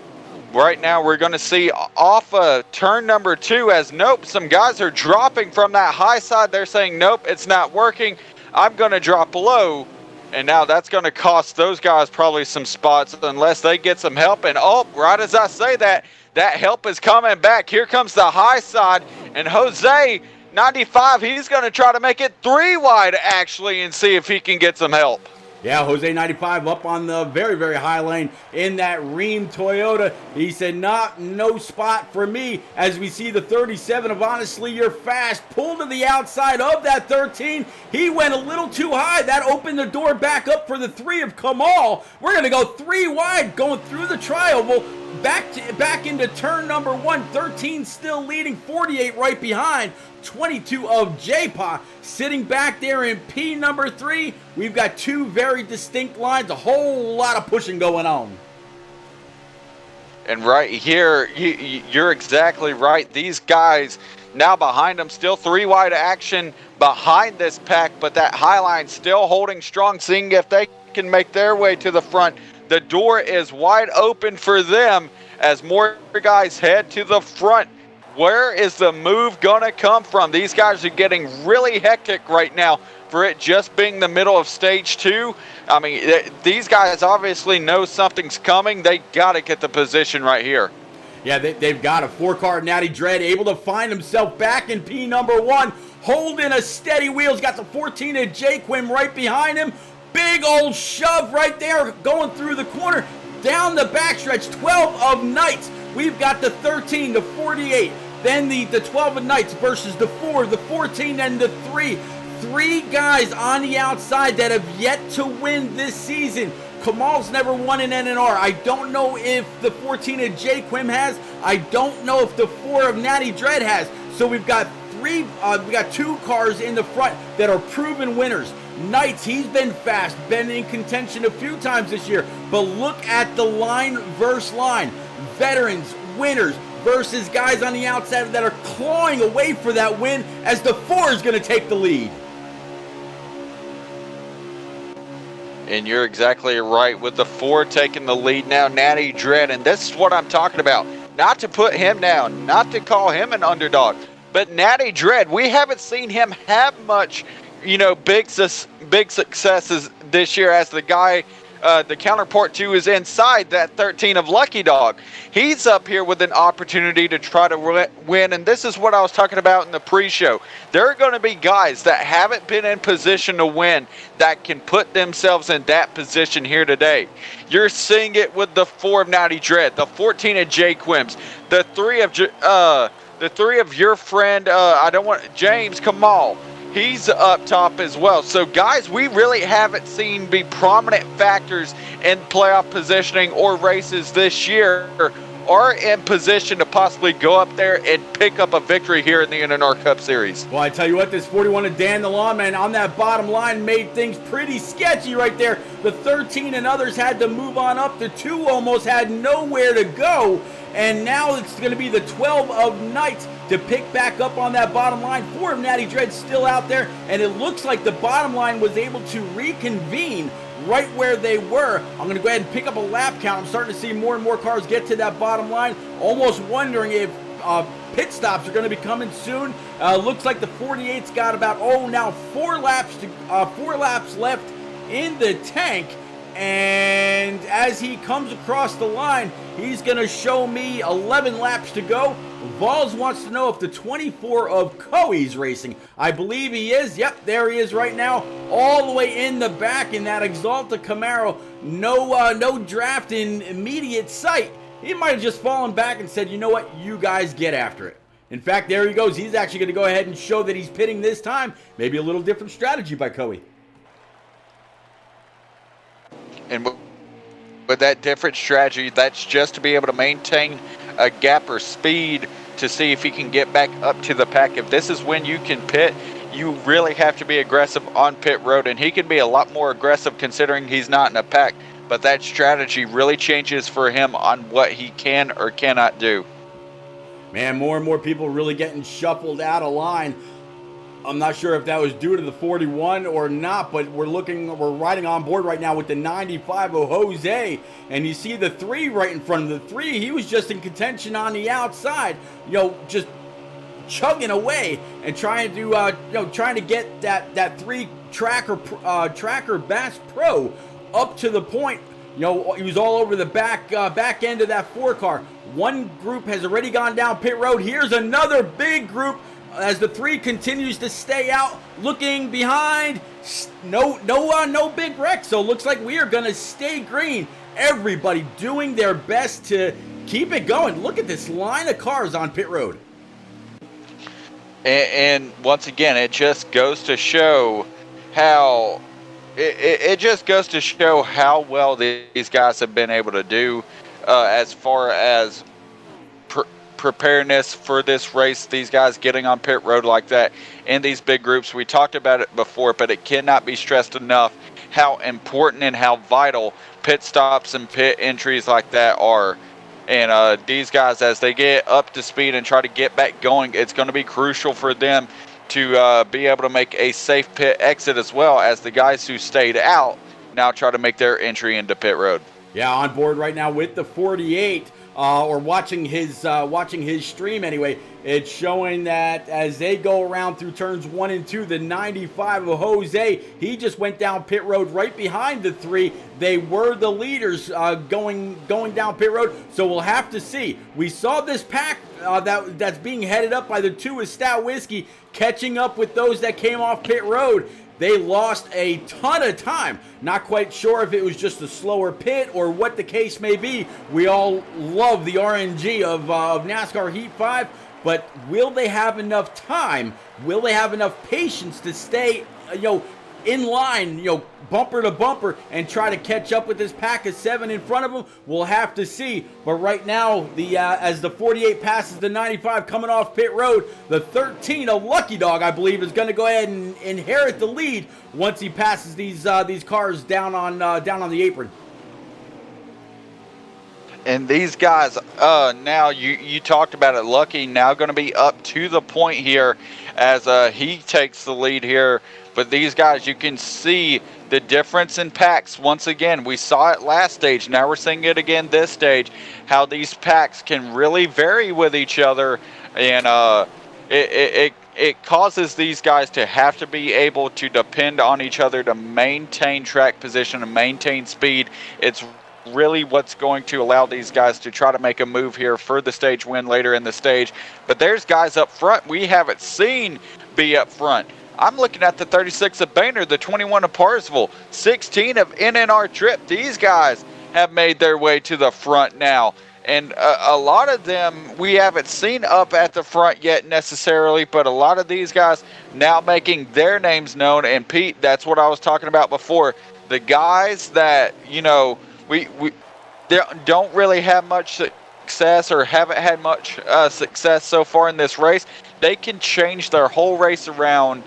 Right now, we're going to see off turn number 2 as nope, some guys are dropping from that high side. They're saying, nope, it's not working. I'm going to drop low. And now that's going to cost those guys probably some spots unless they get some help. And oh, right as I say that, that help is coming back. Here comes the high side. And Jose, 95, he's going to try to make it 3 wide actually and see if he can get some help. Yeah, Jose 95 up on the very, very high lane in that Ream Toyota. He said, no spot for me, as we see the 37 of Honestly You're Fast pull to the outside of that 13. He went a little too high. That opened the door back up for the 3 of Kamal. We're going to go 3 wide going through the tri-oval. Back into turn number 1. 13 still leading, 48 right behind. 22 of J-Pa sitting back there in P number 3. We've got 2 very distinct lines, a whole lot of pushing going on. And right here, you're exactly right. These guys now behind them, still 3 wide action behind this pack, but that high line still holding strong, seeing if they can make their way to the front. The door is wide open for them as more guys head to the front. Where is the move going to come from? These guys are getting really hectic right now for it just being the middle of stage 2. I mean, these guys obviously know something's coming. They got to get the position right here. Yeah, they've got a 4-car Natty Dread able to find himself back in P number 1, holding a steady wheel. He's got the 14 of Jaquim right behind him. Big old shove right there going through the corner. Down the backstretch, 12 of Knights. We've got the 13, the 48, then the 12 of Knights versus the 4, the 14, and the 3. 3 guys on the outside that have yet to win this season. Kamal's never won an NNR. I don't know if the 14 of Jaquim has. I don't know if the 4 of Natty Dread has. So we've got 2 cars in the front that are proven winners. Knights, he's been fast, been in contention a few times this year, but look at the line versus line. Veterans, winners, versus guys on the outside that are clawing away for that win as the 4 is going to take the lead. And you're exactly right with the 4 taking the lead now, Natty Dread, and this is what I'm talking about. Not to put him down, not to call him an underdog, but Natty Dread, we haven't seen him have much, big successes this year as the guy, the counterpart to is inside that 13 of Lucky Dog. He's up here with an opportunity to try to win, and this is what I was talking about in the pre-show. There are going to be guys that haven't been in position to win that can put themselves in that position here today. You're seeing it with the 4 of Natty Dread, the 14 of Jaquims, the 3 of your friend, James Kamal. He's up top as well. So, guys, we really haven't seen be prominent factors in playoff positioning or races this year are in position to possibly go up there and pick up a victory here in the NNR Cup Series. Well, I tell you what, this 41 of Dan the Lawman on that bottom line made things pretty sketchy right there. The 13 and others had to move on up. The 2 almost had nowhere to go. And now it's going to be the 12 of Knights to pick back up on that bottom line. 4 of Natty Dread still out there, and it looks like the bottom line was able to reconvene right where they were. I'm going to go ahead and pick up a lap count. I'm starting to see more and more cars get to that bottom line, almost wondering if pit stops are going to be coming soon. Looks like the 48's got about, now 4 laps left in the tank. And as he comes across the line, he's going to show me 11 laps to go. Vols wants to know if the 24 of Coe's racing. I believe he is. Yep, there he is right now, all the way in the back in that Exalta Camaro. No draft in immediate sight. He might have just fallen back and said, you know what, you guys get after it. In fact, there he goes. He's actually going to go ahead and show that he's pitting this time. Maybe a little different strategy by Coe. And with that different strategy, that's just to be able to maintain a gap or speed to see if he can get back up to the pack. If this is when you can pit, you really have to be aggressive on pit road, and he can be a lot more aggressive considering he's not in a pack. But that strategy really changes for him on what he can or cannot do. Man, more and more people really getting shuffled out of line. I'm not sure if that was due to the 41 or not, but we're riding on board right now with the 95 of Jose, and you see the 3 right in front of the 3. He was just in contention on the outside, just chugging away and trying to get that 3 Tracker Bass Pro up to the point. He was all over the back end of that 4 car. One group has already gone down pit road. Here's another big group as the 3 continues to stay out, looking behind. No big wreck. So it looks like we are going to stay green. Everybody doing their best to keep it going. Look at this line of cars on pit road. And once again, it just goes to show how how well these guys have been able to do as far as preparedness for this race. These guys getting on pit road like that in these big groups. We talked about it before, but it cannot be stressed enough how important and how vital pit stops and pit entries like that are. And these guys, as they get up to speed and try to get back going, it's going to be crucial for them to be able to make a safe pit exit, as well as the guys who stayed out now try to make their entry into pit road. Yeah, on board right now with the 48, or watching his stream anyway. It's showing that as they go around through turns 1 and 2, the 95 of Jose, he just went down pit road right behind the 3. They were the leaders going down pit road, so we'll have to see. We saw this pack that's being headed up by the 2 of Stout Whiskey catching up with those that came off pit road. They lost a ton of time. Not quite sure if it was just a slower pit or what the case may be. We all love the RNG of NASCAR Heat 5, but will they have enough time? Will they have enough patience to stay, in line, bumper to bumper and try to catch up with this pack of 7 in front of them? We'll have to see. But right now, as the 48 passes the 95 coming off pit road, the 13, a Lucky Dog, I believe, is going to go ahead and inherit the lead once he passes these cars down on the apron. And these guys, now you talked about it, Lucky now going to be up to the point here as he takes the lead here. But these guys, you can see the difference in packs. Once again, we saw it last stage. Now we're seeing it again this stage, how these packs can really vary with each other. And it causes these guys to have to be able to depend on each other to maintain track position and maintain speed. It's really what's going to allow these guys to try to make a move here for the stage win later in the stage. But there's guys up front we haven't seen be up front. I'm looking at the 36 of Boehner, the 21 of Parsville, 16 of NNR Trip. These guys have made their way to the front now. And a lot of them we haven't seen up at the front yet necessarily, but a lot of these guys now making their names known. And Pete, that's what I was talking about before. The guys that, we don't really have much success or haven't had much success so far in this race, they can change their whole race around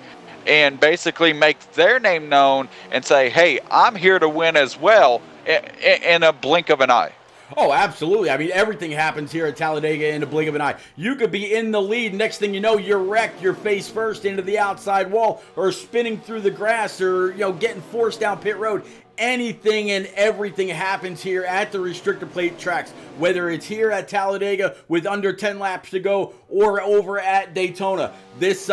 and basically make their name known and say, hey, I'm here to win as well in a blink of an eye. Oh, absolutely. I mean, everything happens here at Talladega in a blink of an eye. You could be in the lead. Next thing you know, you're wrecked. You're face first into the outside wall or spinning through the grass or, getting forced down pit road. Anything and everything happens here at the restrictor plate tracks, whether it's here at Talladega with under 10 laps to go or over at Daytona. This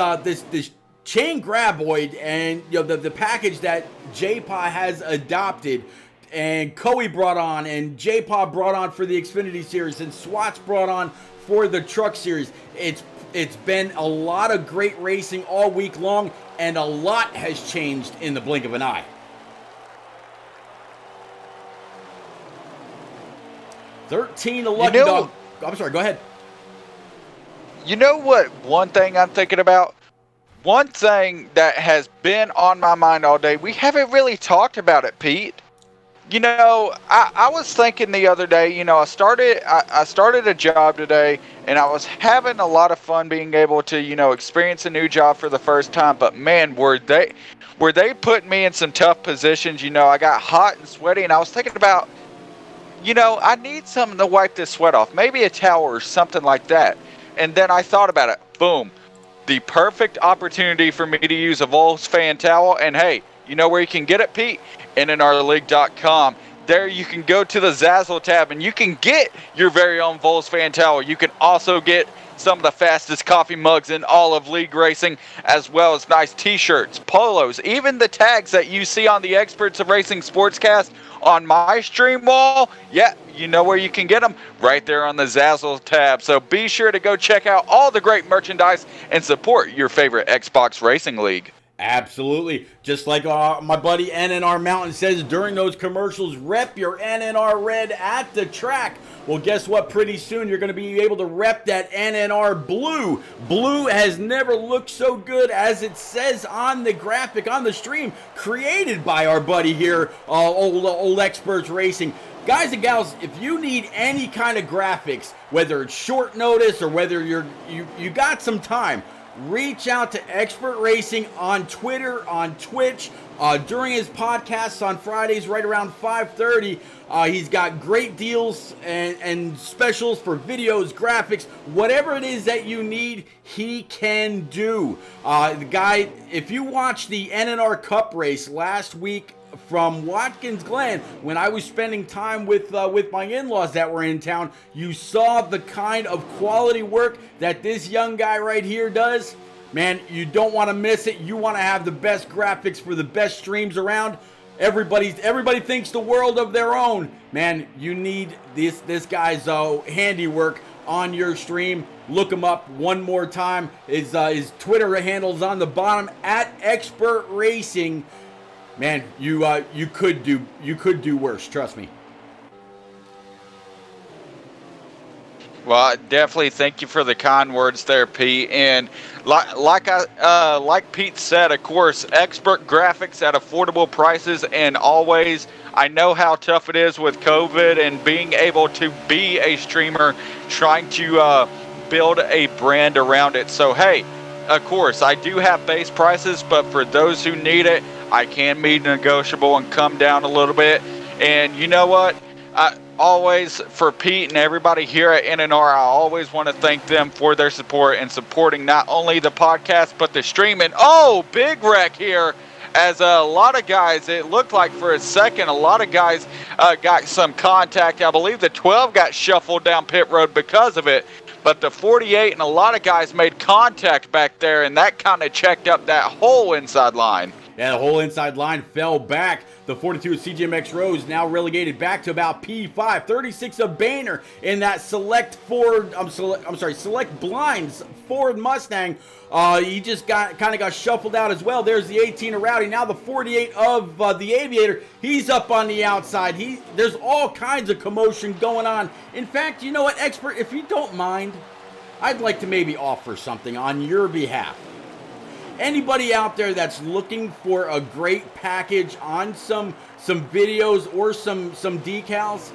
chain graboid and the package that J-Pa has adopted and Coey brought on and J-Pa brought on for the Xfinity Series and Swat's brought on for the Truck Series. It's been a lot of great racing all week long, and a lot has changed in the blink of an eye. 13 a Lucky Dog. I'm sorry, go ahead. You know what? One thing I'm thinking about? One thing that has been on my mind all day, we haven't really talked about it, Pete. I was thinking the other day, I started a job today, and I was having a lot of fun being able to, experience a new job for the first time. But man, were they putting me in some tough positions. I got hot and sweaty, and I was thinking about, I need something to wipe this sweat off. Maybe a towel or something like that. And then I thought about it. Boom. The perfect opportunity for me to use a Volks fan towel. And hey, you know where you can get it, Pete? NNRleague.com. there you can go to the Zazzle tab and you can get your very own Vols fan towel. You can also get some of the fastest coffee mugs in all of league racing, as well as nice t-shirts, polos, even the tags that you see on the Experts of Racing Sportscast on my stream wall. Yeah, you know where you can get them, right there on the Zazzle tab. So be sure to go check out all the great merchandise and support your favorite Xbox Racing League. Absolutely. Just like my buddy NNR Mountain says during those commercials, rep your NNR red at the track. Well, guess what? Pretty soon you're going to be able to rep that NNR blue. Blue has never looked so good as it says on the graphic on the stream, created by our buddy here, old Experts Racing. Guys and gals, if you need any kind of graphics, whether it's short notice or whether you got some time, reach out to Expert Racing on Twitter, on Twitch, during his podcasts on Fridays right around 5:30. He's got great deals and specials for videos, graphics, whatever it is that you need, he can do. The guy, if you watched the NNR Cup race last week from Watkins Glen, when I was spending time with my in-laws that were in town, you saw the kind of quality work that this young guy right here does. Man, you don't want to miss it. You want to have the best graphics for the best streams around. Everybody thinks the world of their own. Man, you need this guy's handiwork on your stream. Look him up one more time. His Twitter handle's on the bottom, at Expert Racing. Man, you could do worse. Trust me. Well, definitely thank you for the kind words there, Pete. And like Pete said, of course, expert graphics at affordable prices. And always, I know how tough it is with COVID and being able to be a streamer, trying to build a brand around it. So, hey, of course, I do have base prices, but for those who need it, I can be negotiable and come down a little bit. And you know what? Always, for Pete and everybody here at NNR, I always want to thank them for their support and supporting not only the podcast, but the stream. And big wreck here, as a lot of guys, it looked like for a second, a lot of guys got some contact. I believe the 12 got shuffled down pit road because of it. But the 48 and a lot of guys made contact back there, and that kind of checked up that whole inside line. Yeah, the whole inside line fell back. The 42 of CGMX Rose now relegated back to about P5. 36 of Boehner in that select blinds Ford Mustang. He just kind of got shuffled out as well. There's the 18 of Rowdy. Now the 48 of the Aviator. He's up on the outside. There's all kinds of commotion going on. In fact, you know what, Expert, if you don't mind, I'd like to maybe offer something on your behalf. Anybody out there that's looking for a great package on some videos or some decals,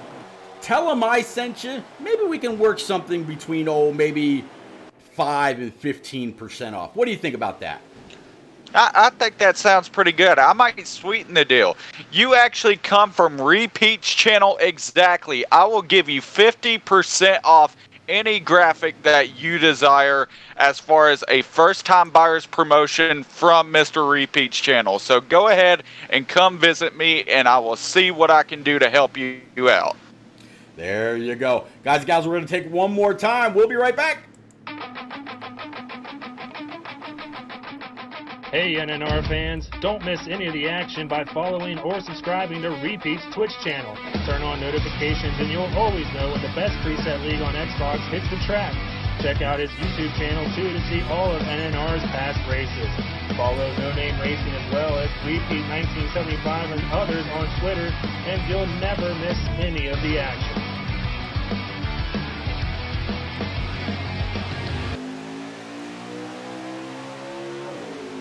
tell them I sent you. Maybe we can work something between maybe 5 and 15% off. What do you think about that? I think that sounds pretty good. I might sweeten the deal. You actually come from Repeat's channel exactly. I will give you 50% off any graphic that you desire as far as a first-time buyer's promotion from Mr. Repeat's channel. So go ahead and come visit me, and I will see what I can do to help you out. There you go. Guys and gals, we're going to take one more time. We'll be right back. Hey NNR fans, don't miss any of the action by following or subscribing to Repeat's Twitch channel. Turn on notifications and you'll always know when the best preset league on Xbox hits the track. Check out his YouTube channel too to see all of NNR's past races. Follow No Name Racing as well as Repeat 1975 and others on Twitter, and you'll never miss any of the action.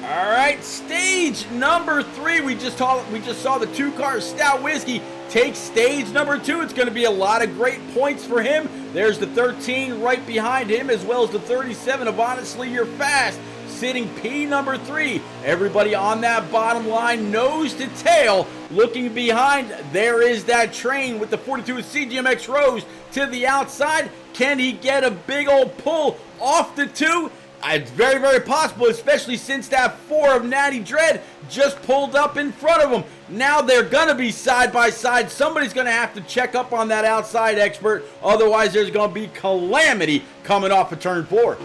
All right, stage number 3. We just saw the 2-car Stout Whiskey take stage number 2. It's going to be a lot of great points for him. There's the 13 right behind him, as well as the 37 of Honestly You're Fast, sitting P number 3. Everybody on that bottom line, nose to tail, looking behind. There is that train with the 42 of CGMX Rose to the outside. Can he get a big old pull off the 2? It's very, very possible, especially since that 4 of Natty Dread just pulled up in front of them. Now they're going to be side by side. Somebody's going to have to check up on that outside expert. Otherwise, there's going to be calamity coming off of turn 4.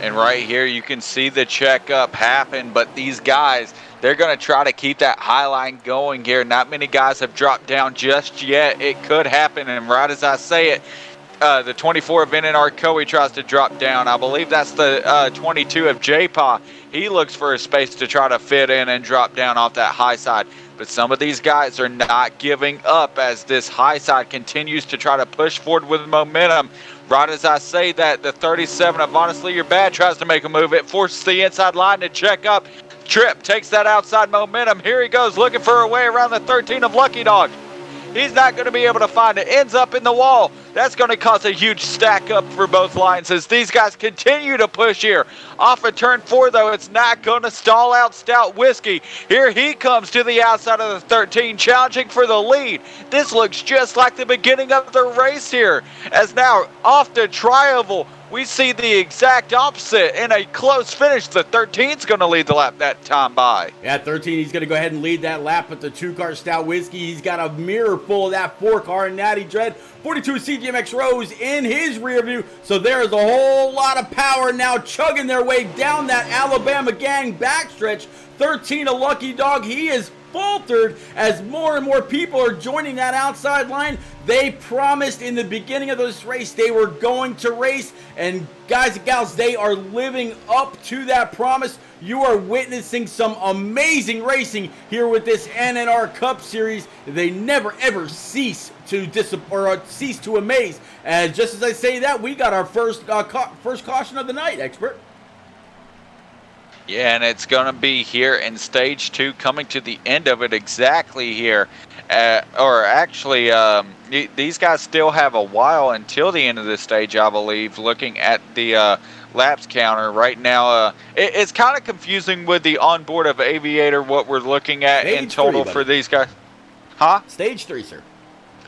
And right here, you can see the checkup happen, but these guys, they're going to try to keep that high line going here. Not many guys have dropped down just yet. It could happen, and right as I say it, the 24 of NNR Coe tries to drop down. I believe that's the 22 of J-Paw. He looks for a space to try to fit in and drop down off that high side. But some of these guys are not giving up as this high side continues to try to push forward with momentum. Right as I say that, the 37 of Honestly You're Bad tries to make a move. It forces the inside line to check up. Trip takes that outside momentum. Here he goes looking for a way around the 13 of Lucky Dog. He's not going to be able to find it. Ends up in the wall. That's going to cause a huge stack up for both lines as these guys continue to push here. Off of turn 4, though, it's not going to stall out Stout Whiskey. Here he comes to the outside of the 13, challenging for the lead. This looks just like the beginning of the race here. As now, off the tri-oval, we see the exact opposite in a close finish. The 13's going to lead the lap that time by. Yeah, 13, he's going to go ahead and lead that lap with the 2-car Stout Whiskey. He's got a mirror full of that 4-car Natty Dread. 42 CGMX Rose in his rear view. So there is a whole lot of power now chugging their way down that Alabama gang backstretch. 13, a Lucky Dog. He is faltered as more and more people are joining that outside line. They promised in the beginning of this race they were going to race, and guys and gals, they are living up to that promise. You are witnessing some amazing racing here with this NNR Cup Series. They never ever cease to cease to amaze. And just as I say that, we got our first caution of the night, expert. Yeah, and it's going to be here in stage 2, coming to the end of it exactly here. These guys still have a while until the end of this stage, I believe, looking at the laps counter right now. It's kind of confusing with the onboard of Aviator, what we're looking at Stage in total 3, for these guys. Huh? Stage 3, sir.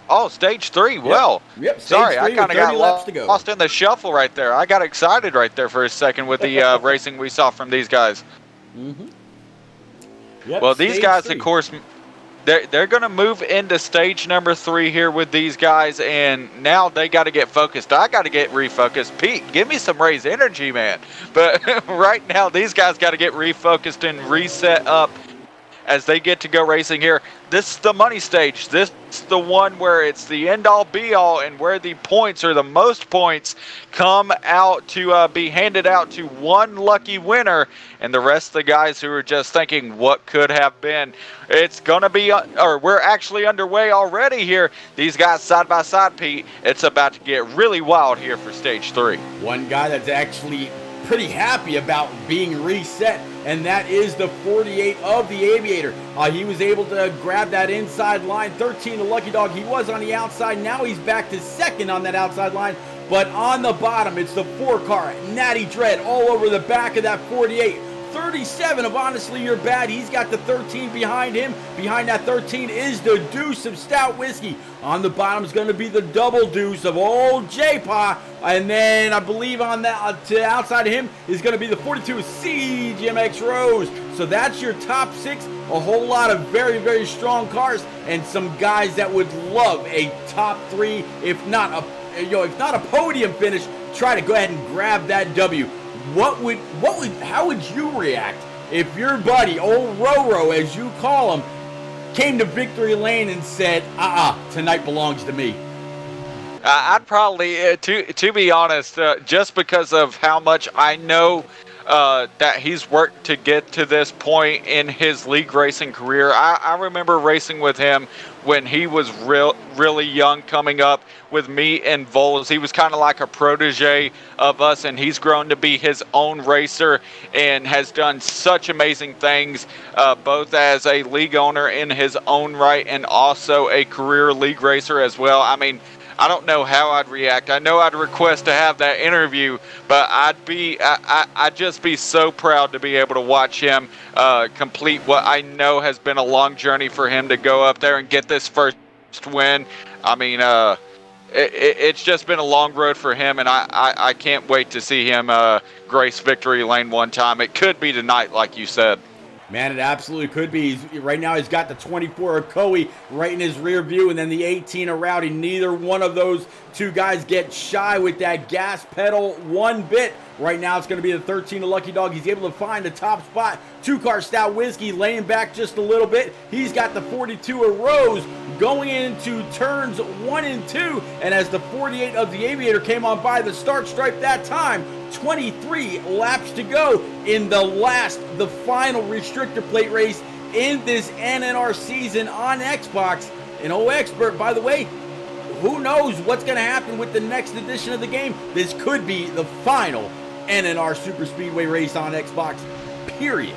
Oh, stage 3. Well, yep. Sorry, I 3 kind of got go. lost in the shuffle right there. I got excited right there for a second with the racing we saw from these guys. Mm-hmm. Yep, well, these guys, 3. of course, they're going to move into stage number 3 here with these guys, and now they got to get focused. I got to get refocused. Pete, give me some Raise energy, man. But right now, these guys got to get refocused and reset up as they get to go racing here. This is the money stage. This is the one where it's the end-all be-all and where the points, or the most points, come out to be handed out to one lucky winner, and the rest of the guys who are just thinking what could have been. It's going to be, or we're actually underway already here. These guys side by side, Pete. It's about to get really wild here for stage 3. One guy that's actually pretty happy about being reset, and that is the 48 of the Aviator. He was able to grab that inside line. 13, the Lucky Dog, he was on the outside. Now he's back to second on that outside line, but on the bottom, it's the 4-car Natty Dread all over the back of that 48. 37 of Honestly You're Bad. He's got the 13 behind him. Behind that 13 is the Deuce of Stout Whiskey. On the bottom is going to be the double Deuce of old J-Paw. And then I believe on that to outside of him is going to be the 42 CGMX Rose. So that's your top 6. A whole lot of very, very strong cars, and some guys that would love a top 3, if not a podium finish. Try to go ahead and grab that W. How would you react if your buddy, old Roro as you call him, came to victory lane and said, tonight belongs to me? I'd probably, to be honest, just because of how much I know that he's worked to get to this point in his league racing career. I remember racing with him when he was really young, coming up with me and Vols. He was kind of like a protege of us, and he's grown to be his own racer and has done such amazing things, both as a league owner in his own right and also a career league racer as well. I mean, I don't know how I'd react. I know I'd request to have that interview, but I'd just be so proud to be able to watch him complete what I know has been a long journey for him to go up there and get this first win. I mean, it's just been a long road for him, and I can't wait to see him grace victory lane one time. It could be tonight, like you said. Man, it absolutely could be. Right now, he's got the 24 of Coey right in his rear view, and then the 18 of Rowdy. Neither one of those two guys get shy with that gas pedal one bit. Right now, it's going to be the 13 of Lucky Dog. He's able to find the top spot. 2-car Stout Whiskey laying back just a little bit. He's got the 42 of Rose going into turns 1 and 2. And as the 48 of the Aviator came on by the start stripe that time, 23 laps to go in the final restrictor plate race in this NNR season on Xbox. And Expert, by the way, who knows what's going to happen with the next edition of the game? This could be the final NNR Super Speedway race on Xbox, period.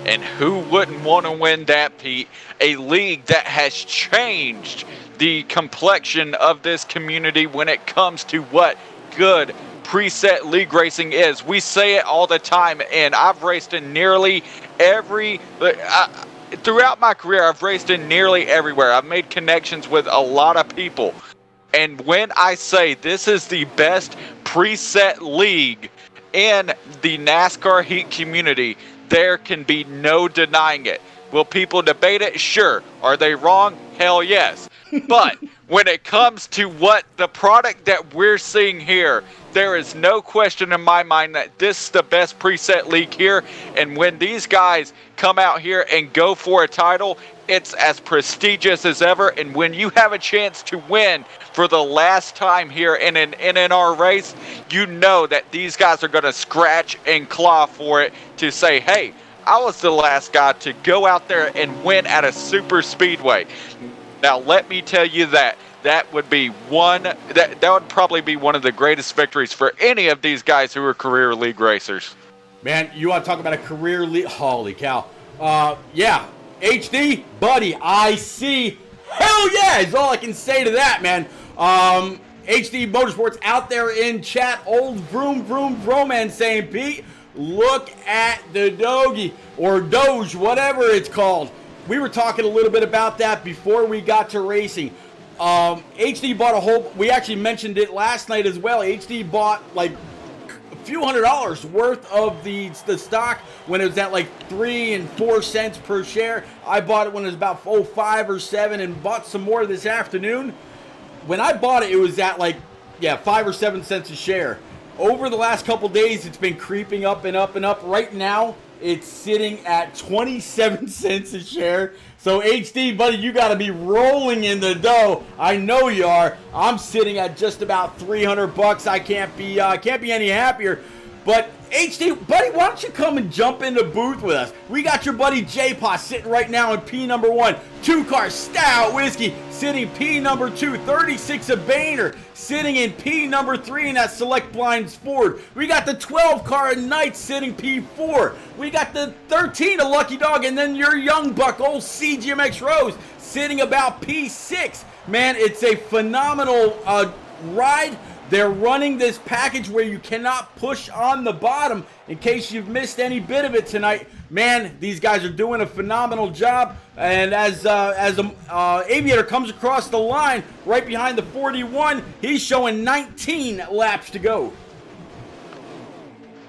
And who wouldn't want to win that, Pete? A league that has changed the complexion of this community when it comes to what good preset league racing is. We say it all the time, and I've raced in nearly every... throughout my career, I've raced in nearly everywhere. I've made connections with a lot of people. And when I say this is the best preset league in the NASCAR heat community, there can be no denying it. Will people debate it? Sure. Are they wrong? Hell yes. But when it comes to what the product that we're seeing here, there is no question in my mind that this is the best preset league here. And when these guys come out here and go for a title, it's as prestigious as ever. And when you have a chance to win for the last time here in an NNR race, you know that these guys are going to scratch and claw for it to say, hey, I was the last guy to go out there and win at a super speedway. Now, let me tell you that would be that would probably be one of the greatest victories for any of these guys who are career league racers. Man, you want to talk about a career league? Holy cow. Yeah, HD, buddy, I see. Hell yeah, is all I can say to that, man. HD Motorsports out there in chat. Old Vroom Vroom Vroman saying, Pete, look at the Doge, or Doge, whatever it's called. We were talking a little bit about that before we got to racing. HD bought a whole, we actually mentioned it last night as well. HD bought like a few $100s worth of the stock when it was at like 3 and 4 cents per share. I bought it when it was about 5 or 7 and bought some more this afternoon. When I bought it, it was at like, 5 or 7 cents a share. Over the last couple days, it's been creeping up and up and up. Right now, it's sitting at 27 cents a share. So HD, buddy, you got to be rolling in the dough. I know you are. I'm sitting at just about $300. I can't be any happier. But HD, buddy, why don't you come and jump in the booth with us? We got your buddy J-Pa sitting right now in P number 1. 2-car Stout Whiskey sitting P number 2. 36 of Boehner sitting in P number 3 in that Select Blinds Ford. We got the 12-car Knight sitting P4. We got the 13 of Lucky Dog, and then your young buck, old CGMX Rose, sitting about P6. Man, it's a phenomenal ride. They're running this package where you cannot push on the bottom in case you've missed any bit of it tonight. Man, these guys are doing a phenomenal job. And as Aviator comes across the line right behind the 41, he's showing 19 laps to go.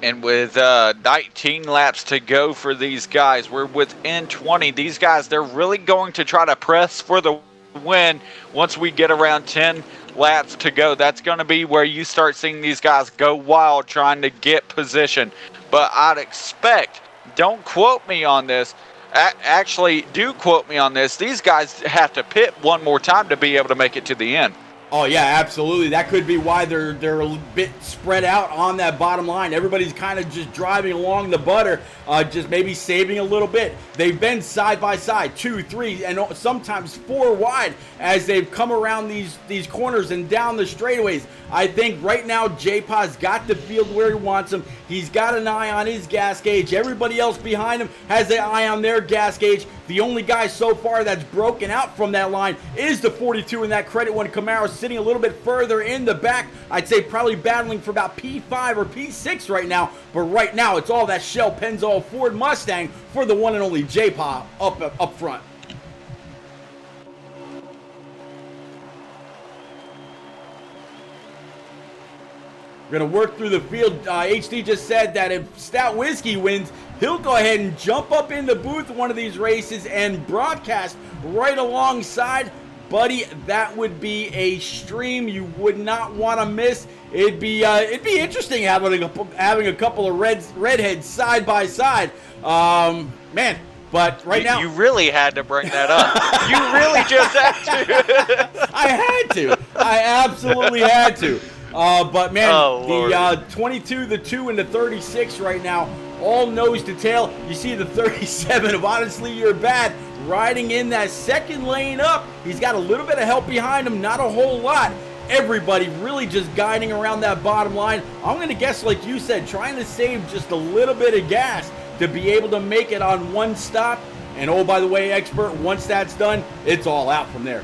And with 19 laps to go for these guys, we're within 20. These guys, they're really going to try to press for the win once we get around 10 laps to go. That's going to be where you start seeing these guys go wild trying to get position. But I'd expect, don't quote me on this, actually do quote me on this, these guys have to pit one more time to be able to make it to the end. Oh yeah, absolutely. That could be why they're a bit spread out on that bottom line. Everybody's kind of just driving along the butter, just maybe saving a little bit. They've been side by side, 2, 3, and sometimes 4 wide as they've come around these corners and down the straightaways. I think right now J-Pa's got the field where he wants him. He's got an eye on his gas gauge. Everybody else behind him has an eye on their gas gauge. The only guy so far that's broken out from that line is the 42 in that Credit One Camaro, sitting a little bit further in the back. I'd say probably battling for about P5 or P6 right now. But right now, it's all that Shell Pennzoil Ford Mustang for the one and only J-Pa up front. We're going to work through the field. HD just said that if Stout Whiskey wins, he'll go ahead and jump up in the booth one of these races and broadcast right alongside. Buddy, that would be a stream you would not want to miss. It'd be interesting having a couple of redheads side by side. Man, but right now you really had to bring that up. You really just had to. I had to. I absolutely had to. But man, the 22, the 2, and the 36 right now, all nose to tail. You see the 37 of Honestly You're Bad riding in that second lane up. He's got a little bit of help behind him, not a whole lot. Everybody really just guiding around that bottom line. I'm going to guess, like you said, trying to save just a little bit of gas to be able to make it on one stop. And oh, by the way, Expert, once that's done, it's all out from there.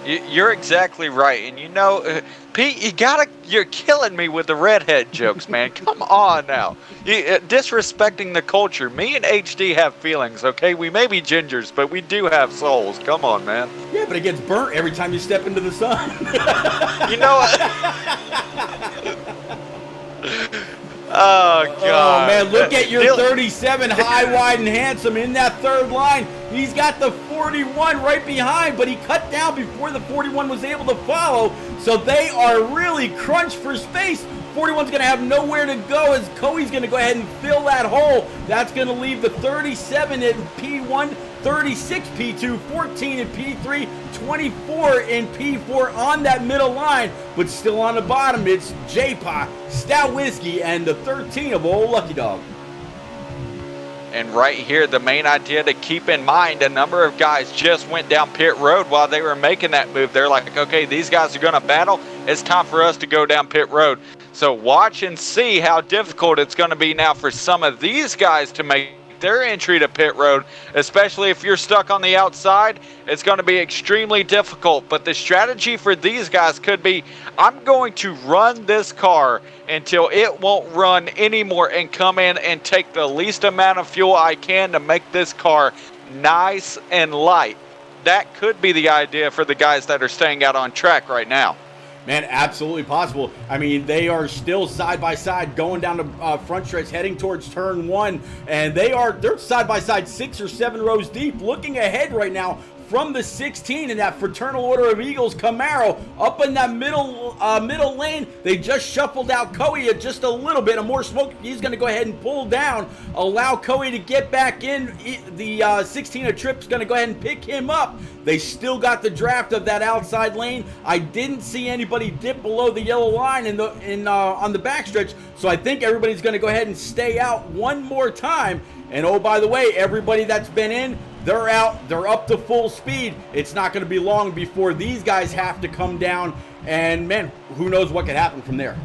You're exactly right. And you know, Pete, you're killing me with the redhead jokes, man. Come on now. Disrespecting the culture. Me and HD have feelings, okay? We may be gingers, but we do have souls. Come on, man. Yeah, but it gets burnt every time you step into the sun. You know what? Oh, God. Oh, man, look at your 37 high, wide, and handsome in that third line. He's got the 41 right behind, but he cut down before the 41 was able to follow, so they are really crunched for space. 41's going to have nowhere to go as Coey's going to go ahead and fill that hole. That's going to leave the 37 in P1, 36 P2, 14 in P3, 24 in P4 on that middle line, but still on the bottom, it's J-Pop, Stout Whiskey, and the 13 of Old Lucky Dog. And right here, the main idea to keep in mind, a number of guys just went down pit road while they were making that move. They're like, okay, these guys are going to battle. It's time for us to go down pit road. So watch and see how difficult it's going to be now for some of these guys to make their entry to pit road, especially if you're stuck on the outside. It's going to be extremely difficult, but the strategy for these guys could be, I'm going to run this car until it won't run anymore and come in and take the least amount of fuel I can to make this car nice and light. That could be the idea for the guys that are staying out on track right now. Man, absolutely possible. I mean, they are still side by side going down the front stretch, heading towards turn 1, and they're side by side 6 or 7 rows deep, looking ahead right now from the 16 in that Fraternal Order of Eagles Camaro up in that middle lane. They just shuffled out Coey just a little bit. More smoke. He's going to go ahead and pull down, allow Coey to get back in. The 16 of Trip's going to go ahead and pick him up. They still got the draft of that outside lane. I didn't see anybody dip below the yellow line on the backstretch, so I think everybody's going to go ahead and stay out one more time. And oh, by the way, everybody that's been in, they're out. They're up to full speed. It's not going to be long before these guys have to come down. And, man, who knows what could happen from there.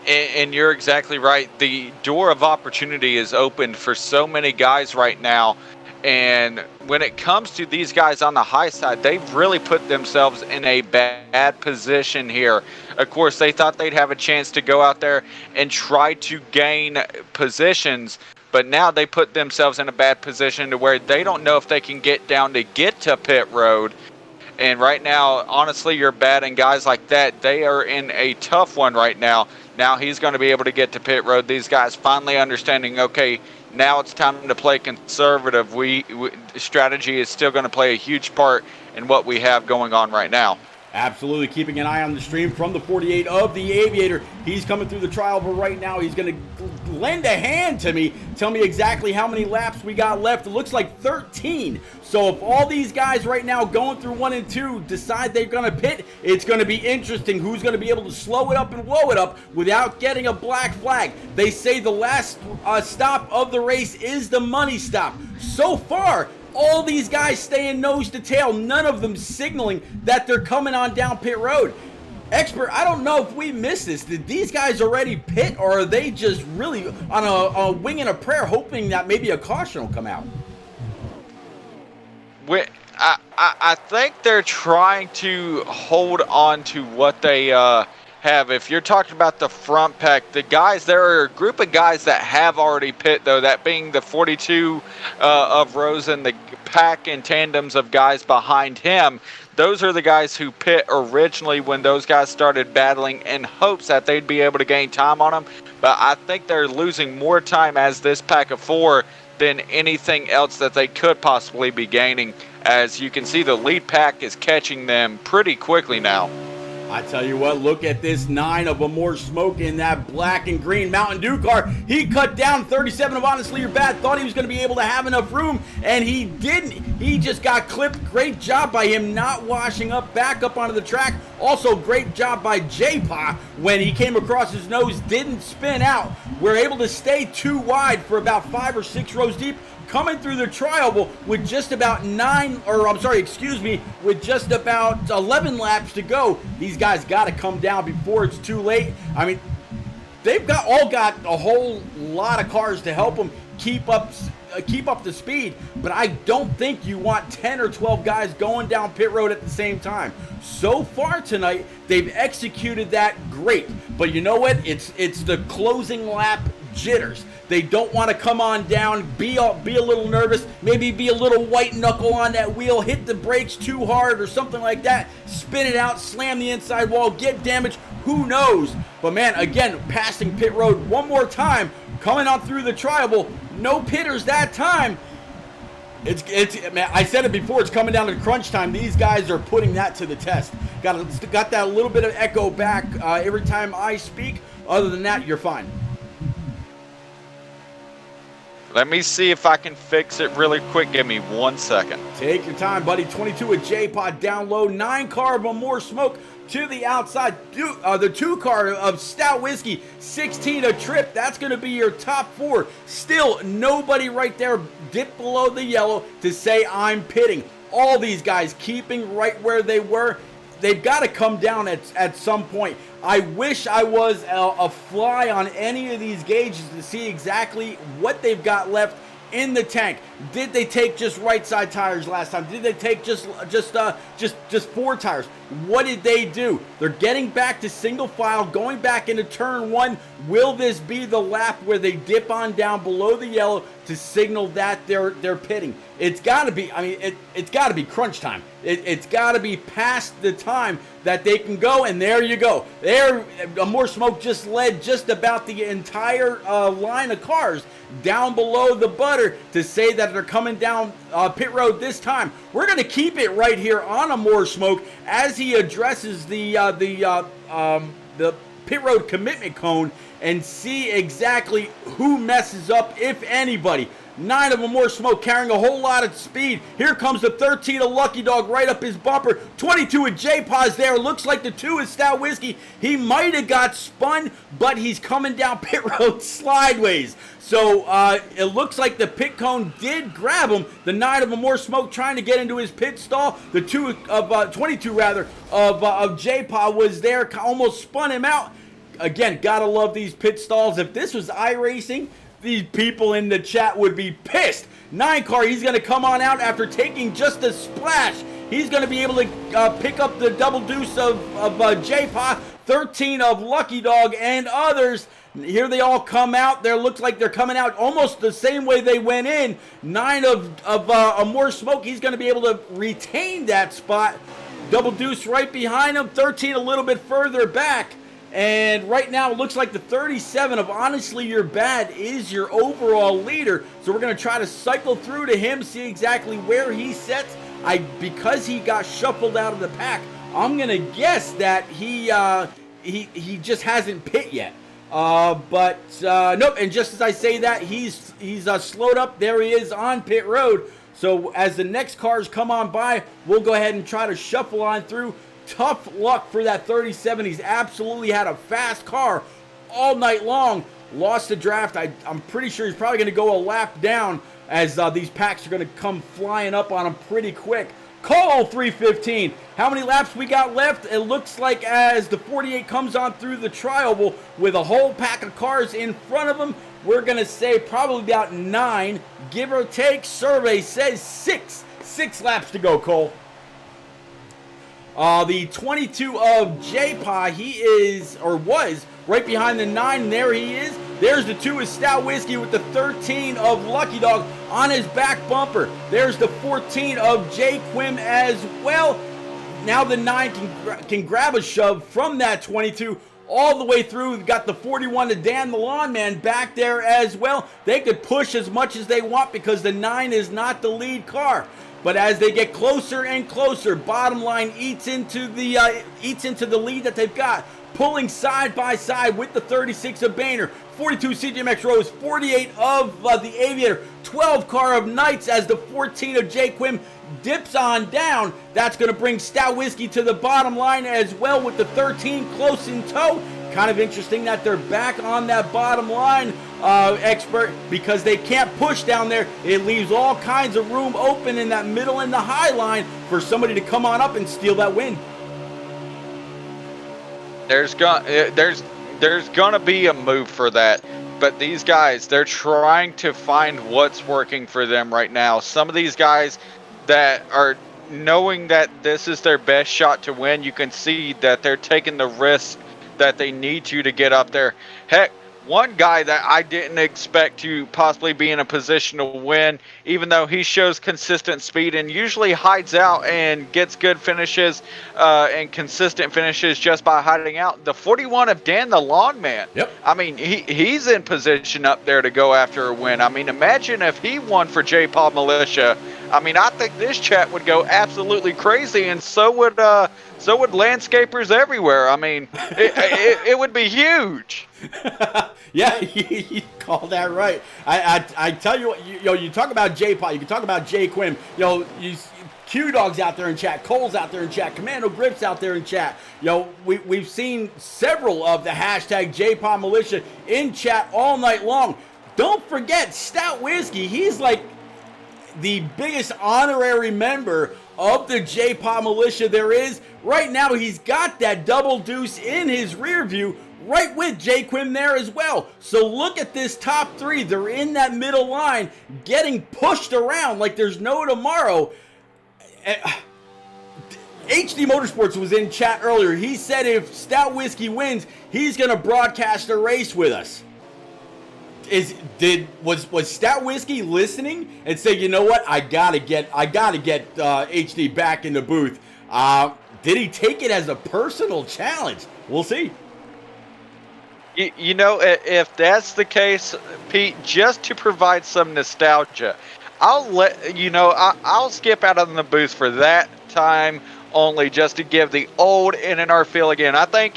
And you're exactly right. The door of opportunity is opened for so many guys right now. And when it comes to these guys on the high side, they've really put themselves in a bad position here. Of course, they thought they'd have a chance to go out there and try to gain positions, but now they put themselves in a bad position to where they don't know if they can get down to get to pit road. And right now, honestly, you're bad, and guys like that, they are in a tough one right now. Now he's going to be able to get to pit road. These guys finally understanding, okay, now it's time to play conservative. Strategy is still going to play a huge part in what we have going on right now. Absolutely, keeping an eye on the stream from the 48 of the Aviator. He's coming through the trial, but right now he's going to lend a hand to me, tell me exactly how many laps we got left. It looks like 13. So if all these guys right now going through 1 and 2 decide they're going to pit, it's going to be interesting who's going to be able to slow it up and blow it up without getting a black flag. They say the last stop of the race is the money stop. So far, all these guys staying nose to tail, none of them signaling that they're coming on down pit road. Expert, I don't know if we missed this. Did these guys already pit, or are they just really on a wing and a prayer hoping that maybe a caution will come out? I think they're trying to hold on to what they if you're talking about the front pack, the guys, there are a group of guys that have already pit, though, that being the 42 of Rosen, the pack and tandems of guys behind him. Those are the guys who pit originally when those guys started battling in hopes that they'd be able to gain time on them. But I think they're losing more time as this pack of 4 than anything else that they could possibly be gaining. As you can see, the lead pack is catching them pretty quickly now. I tell you what, look at this 9 of a more smoke in that black and green Mountain Dew car. He cut down 37 of Honestly You're Bad, thought he was going to be able to have enough room, and he didn't. He just got clipped. Great job by him not washing up back up onto the track. Also, great job by J-Pa when he came across his nose, didn't spin out. We're able to stay 2 wide for about 5 or 6 rows deep, coming through the trial with just about with just about 11 laps to go. These guys got to come down before it's too late. I mean, they've got a whole lot of cars to help them keep up the speed, but I don't think you want 10 or 12 guys going down pit road at the same time. So far tonight, they've executed that great, but you know what? It's the closing lap jitters. They don't want to come on down, be a little nervous, maybe be a little white knuckle on that wheel, hit the brakes too hard or something like that, spin it out, slam the inside wall, get damaged, who knows? But man, again, passing pit road one more time, coming on through the trial, no pitters that time. Man, I said it before, it's coming down to crunch time. These guys are putting that to the test. Got that little bit of echo back every time I speak. Other than that, you're fine. Let me see if I can fix it really quick. Give me 1 second. Take your time, buddy. 22 with J-Pod down low. 9 car of a more smoke to the outside. The 2 car of Stout Whiskey. 16 a trip. That's going to be your top 4. Still, nobody right there dipped below the yellow to say I'm pitting. All these guys keeping right where they were. They've got to come down at some point. I wish I was a fly on any of these gauges to see exactly what they've got left in the tank. Did they take just right side tires last time? Did they take just 4 tires? What did they do? They're getting back to single file, going back into turn 1. Will this be the lap where they dip on down below the yellow to signal that they're pitting? It's got to be. I mean, it's got to be crunch time. It's got to be past the time that they can go, and there you go. There, more smoke just led just about the entire line of cars down below the butter to say that they're coming down pit road this time. We're going to keep it right here on a more smoke as he addresses the pit road commitment cone and see exactly who messes up, if anybody. 9 of them more smoke, carrying a whole lot of speed. Here comes the 13 of Lucky Dog right up his bumper. 22 of J-Paz there. Looks like the 2 is Stout Whiskey. He might have got spun, but he's coming down pit road sideways. So it looks like the pit cone did grab him. The 9 of them more smoke trying to get into his pit stall. The 22 of J-Paz was there, almost spun him out. Again, gotta love these pit stalls. If this was iRacing, these people in the chat would be pissed. 9 car, he's going to come on out after taking just a splash. He's going to be able to pick up the double deuce of J-Pa, 13 of Lucky Dog, and others. Here they all come out. There looks like they're coming out almost the same way they went in. 9 of more smoke. He's going to be able to retain that spot. Double deuce right behind him. 13 a little bit further back. And right now, it looks like the 37 of Honestly You're Bad is your overall leader. So we're going to try to cycle through to him, see exactly where he sets. Because he got shuffled out of the pack, I'm going to guess that he just hasn't pit yet. But nope, and just as I say that, he's slowed up. There he is on pit road. So as the next cars come on by, we'll go ahead and try to shuffle on through. Tough luck for that 37. He's absolutely had a fast car all night long. Lost the draft. I'm pretty sure he's probably going to go a lap down as these packs are going to come flying up on him pretty quick. Call 315. How many laps we got left? It looks like as the 48 comes on through the trial with a whole pack of cars in front of him, we're going to say probably about 9, give or take. Survey says 6 laps to go, Cole. The 22 of J-Pa, he is, or was, right behind the 9, and there he is. There's the 2 of Stout Whiskey with the 13 of Lucky Dog on his back bumper. There's the 14 of J. Quim as well. Now the 9 can grab a shove from that 22 all the way through. We've got the 41 to Dan the Lawn Man back there as well. They could push as much as they want because the 9 is not the lead car. But as they get closer and closer, Bottom Line eats into the lead that they've got, pulling side by side with the 36 of Boehner, 42 CGMX Rose, 48 of the Aviator, 12 car of Knights as the 14 of J. Quim dips on down. That's going to bring Stout Whiskey to the bottom line as well with the 13 close in tow. Kind of interesting that they're back on that bottom line, Expert, because they can't push down there. It leaves all kinds of room open in that middle and the high line for somebody to come on up and steal that win. There's gonna be a move for that, but these guys, they're trying to find what's working for them right now. Some of these guys that are knowing that this is their best shot to win, you can see that they're taking the risk that they need to get up there. Heck, one guy that I didn't expect to possibly be in a position to win, even though he shows consistent speed and usually hides out and gets good finishes and consistent finishes just by hiding out. The 41 of Dan the Lawn Man. Yep. I mean, he's in position up there to go after a win. I mean, imagine if he won for J-Paw Militia. I mean, I think this chat would go absolutely crazy, and so would landscapers everywhere. I mean, it would be huge. Yeah, you called that right. I tell you what, you talk about J-Paw, you can talk about J. Quim, Q-Dog's out there in chat, Cole's out there in chat, Commando Grip's out there in chat. We've seen several of the hashtag J-Paw Militia in chat all night long. Don't forget, Stout Whiskey, he's like the biggest honorary member of the J-Paw Militia there is. Right now, he's got that double deuce in his rear view, right with J. Quim there as well. So look at this top 3. They're in that middle line, getting pushed around like there's no tomorrow. HD Motorsports was in chat earlier. He said if Stout Whiskey wins, he's going to broadcast a race with us. Was Stout Whiskey listening and say, you know what, I gotta get HD back in the booth? Did he take it as a personal challenge? We'll see. If that's the case, Pete, just to provide some nostalgia, I'll skip out of the booth for that time only, just to give the old NNR feel again. I think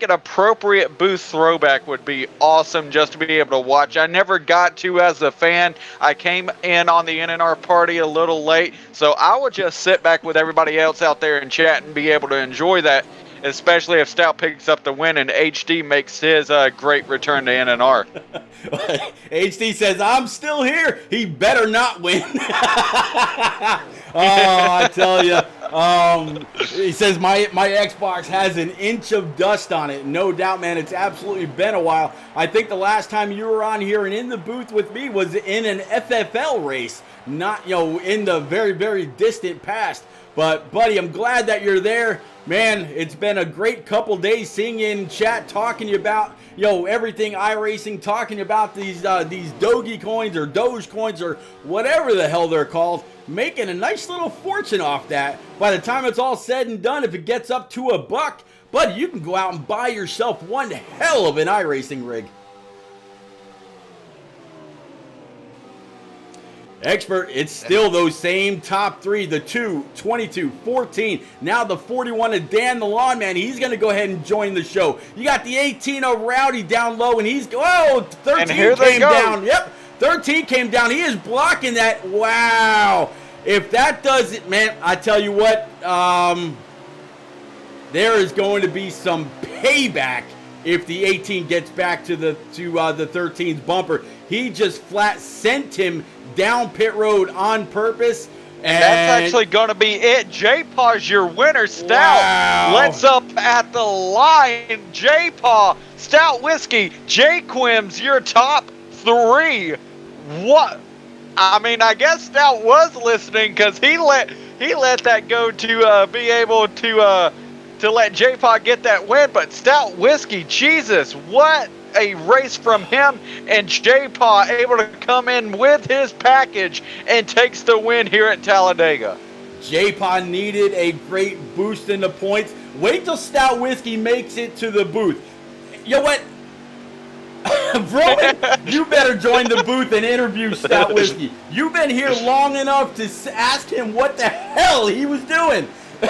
an appropriate booth throwback would be awesome just to be able to watch. I never got to as a fan. I came in on the NNR party a little late, so I would just sit back with everybody else out there and chat and be able to enjoy that, especially if Stout picks up the win and HD makes his great return to NNR. HD says, I'm still here. He better not win. I tell you. He says, my Xbox has an inch of dust on it. No doubt, man. It's absolutely been a while. I think the last time you were on here and in the booth with me was in an FFL race, not, in the very, very distant past. But, buddy, I'm glad that you're there. Man, it's been a great couple days seeing you in chat, talking to you about, everything iRacing, talking about these Doge coins or Doge coins or whatever the hell they're called, making a nice little fortune off that. By the time it's all said and done, if it gets up to $1, buddy, you can go out and buy yourself one hell of an iRacing rig. Expert, it's still those same top 3, the 2, 22, 14, now the 41 of Dan the Lawn Man. He's going to go ahead and join the show. You got the 18 of Rowdy down low, and 13 came down. Yep, 13 came down. He is blocking that. Wow. If that does it, man, I tell you what, there is going to be some payback if the 18 gets back to the 13's bumper. He just flat sent him down pit road on purpose. And that's actually going to be it. J-Paw's your winner, Stout. Wow. Let's up at the line. J-Paw, Stout Whiskey, J. Quim's your top 3. What? I mean, I guess Stout was listening because he let He let that go to be able to let J-Pod get that win. But Stout Whiskey, Jesus, what a race from him, and J-Pod able to come in with his package and takes the win here at Talladega. J-Pod needed a great boost in the points. Wait till Stout Whiskey makes it to the booth. You know what? Roman, you better join the booth and interview Stout Whiskey. You've been here long enough to ask him what the hell he was doing. Oh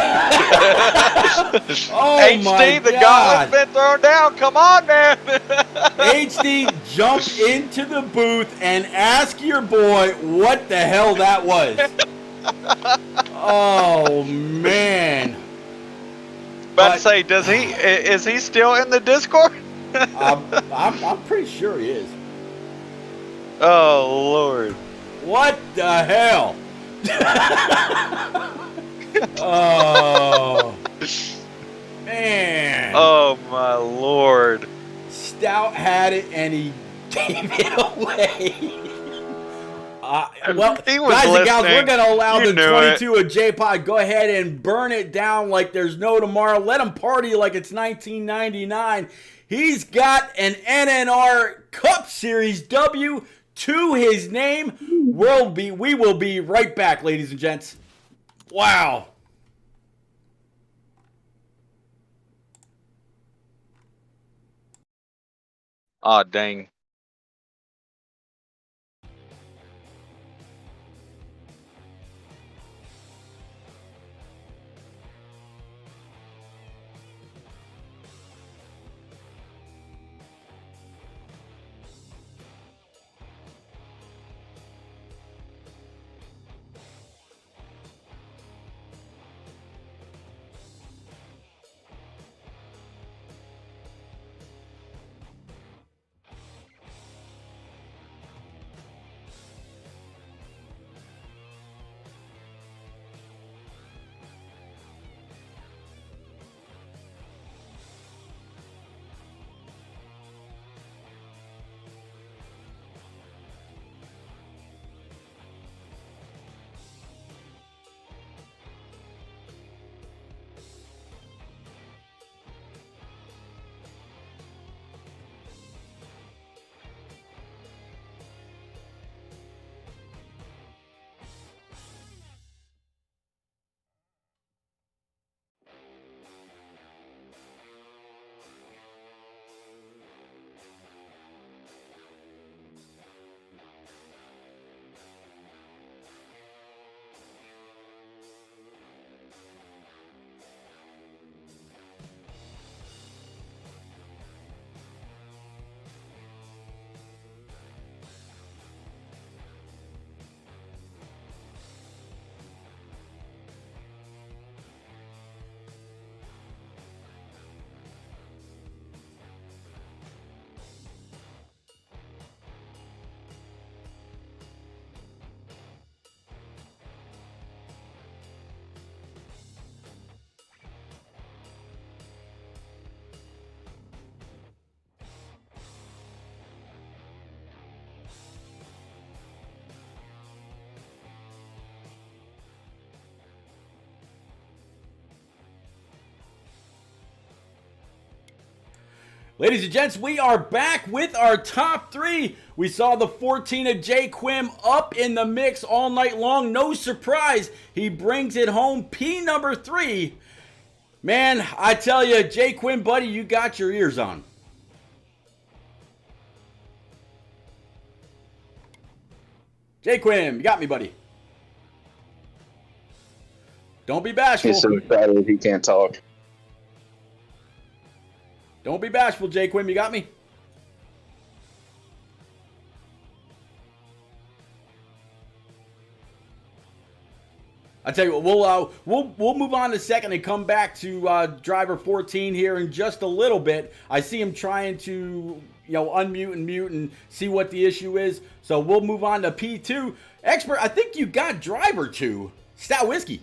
HD, my the God. gauntlet's been thrown down. Come on, man. HD, jump into the booth and ask your boy what the hell that was. Oh man. About to say, is he still in the Discord? I'm pretty sure he is. Oh Lord. What the hell? Oh man. Oh my Lord. Stout had it and he gave it away. Well, He was guys and gals, listening. we're going to allow You the knew 22 of J-Pod go ahead and burn it down like there's no tomorrow. Let him party like it's 1999. He's got an NNR Cup Series W to his name. We will be right back, ladies and gents. Wow. Aw, dang. Ladies and gents, we are back with our top three. We saw the 14 of Jay Quim up in the mix all night long. No surprise, he brings it home. P number 3. Man, I tell you, Jay Quim, buddy, you got your ears on. Jay Quim, you got me, buddy. Don't be bashful. He's so excited he can't talk. Don't be bashful, Jay Quim. You got me? I tell you what, we'll move on in a second and come back to driver 14 here in just a little bit. I see him trying to unmute and mute and see what the issue is. So we'll move on to P2. Expert, I think you got driver 2, Stout Whiskey.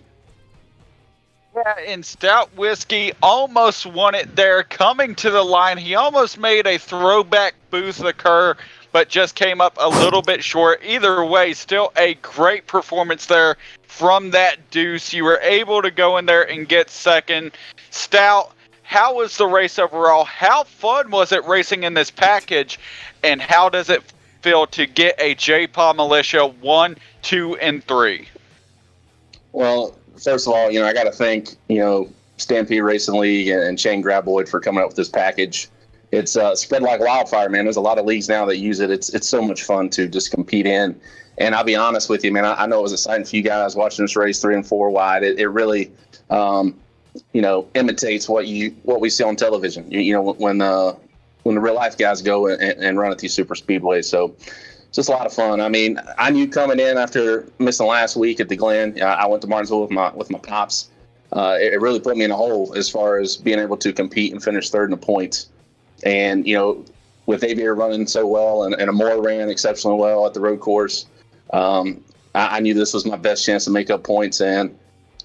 Yeah, and Stout Whiskey almost won it there coming to the line. He almost made a throwback booth occur, but just came up a little bit short. Either way, still a great performance there from that Deuce. You were able to go in there and get second. Stout, how was the race overall? How fun was it racing in this package? And how does it feel to get a J-Paw Militia 1, 2, and 3? Well, first of all, I got to thank, Stampede Racing League and Shane Graboid for coming up with this package. It's spread like wildfire, man. There's a lot of leagues now that use it. It's so much fun to just compete in. And I'll be honest with you, man, I know it was exciting for you guys watching this race 3 and 4 wide. It really, imitates what we see on television. When the real life guys go and run at these super speedways. So it's just a lot of fun. I mean, I knew coming in after missing last week at the Glen. I went to Martinsville with my pops. It really put me in a hole as far as being able to compete and finish third in the points. And with Aviator running so well and Amore ran exceptionally well at the road course, I knew this was my best chance to make up points. And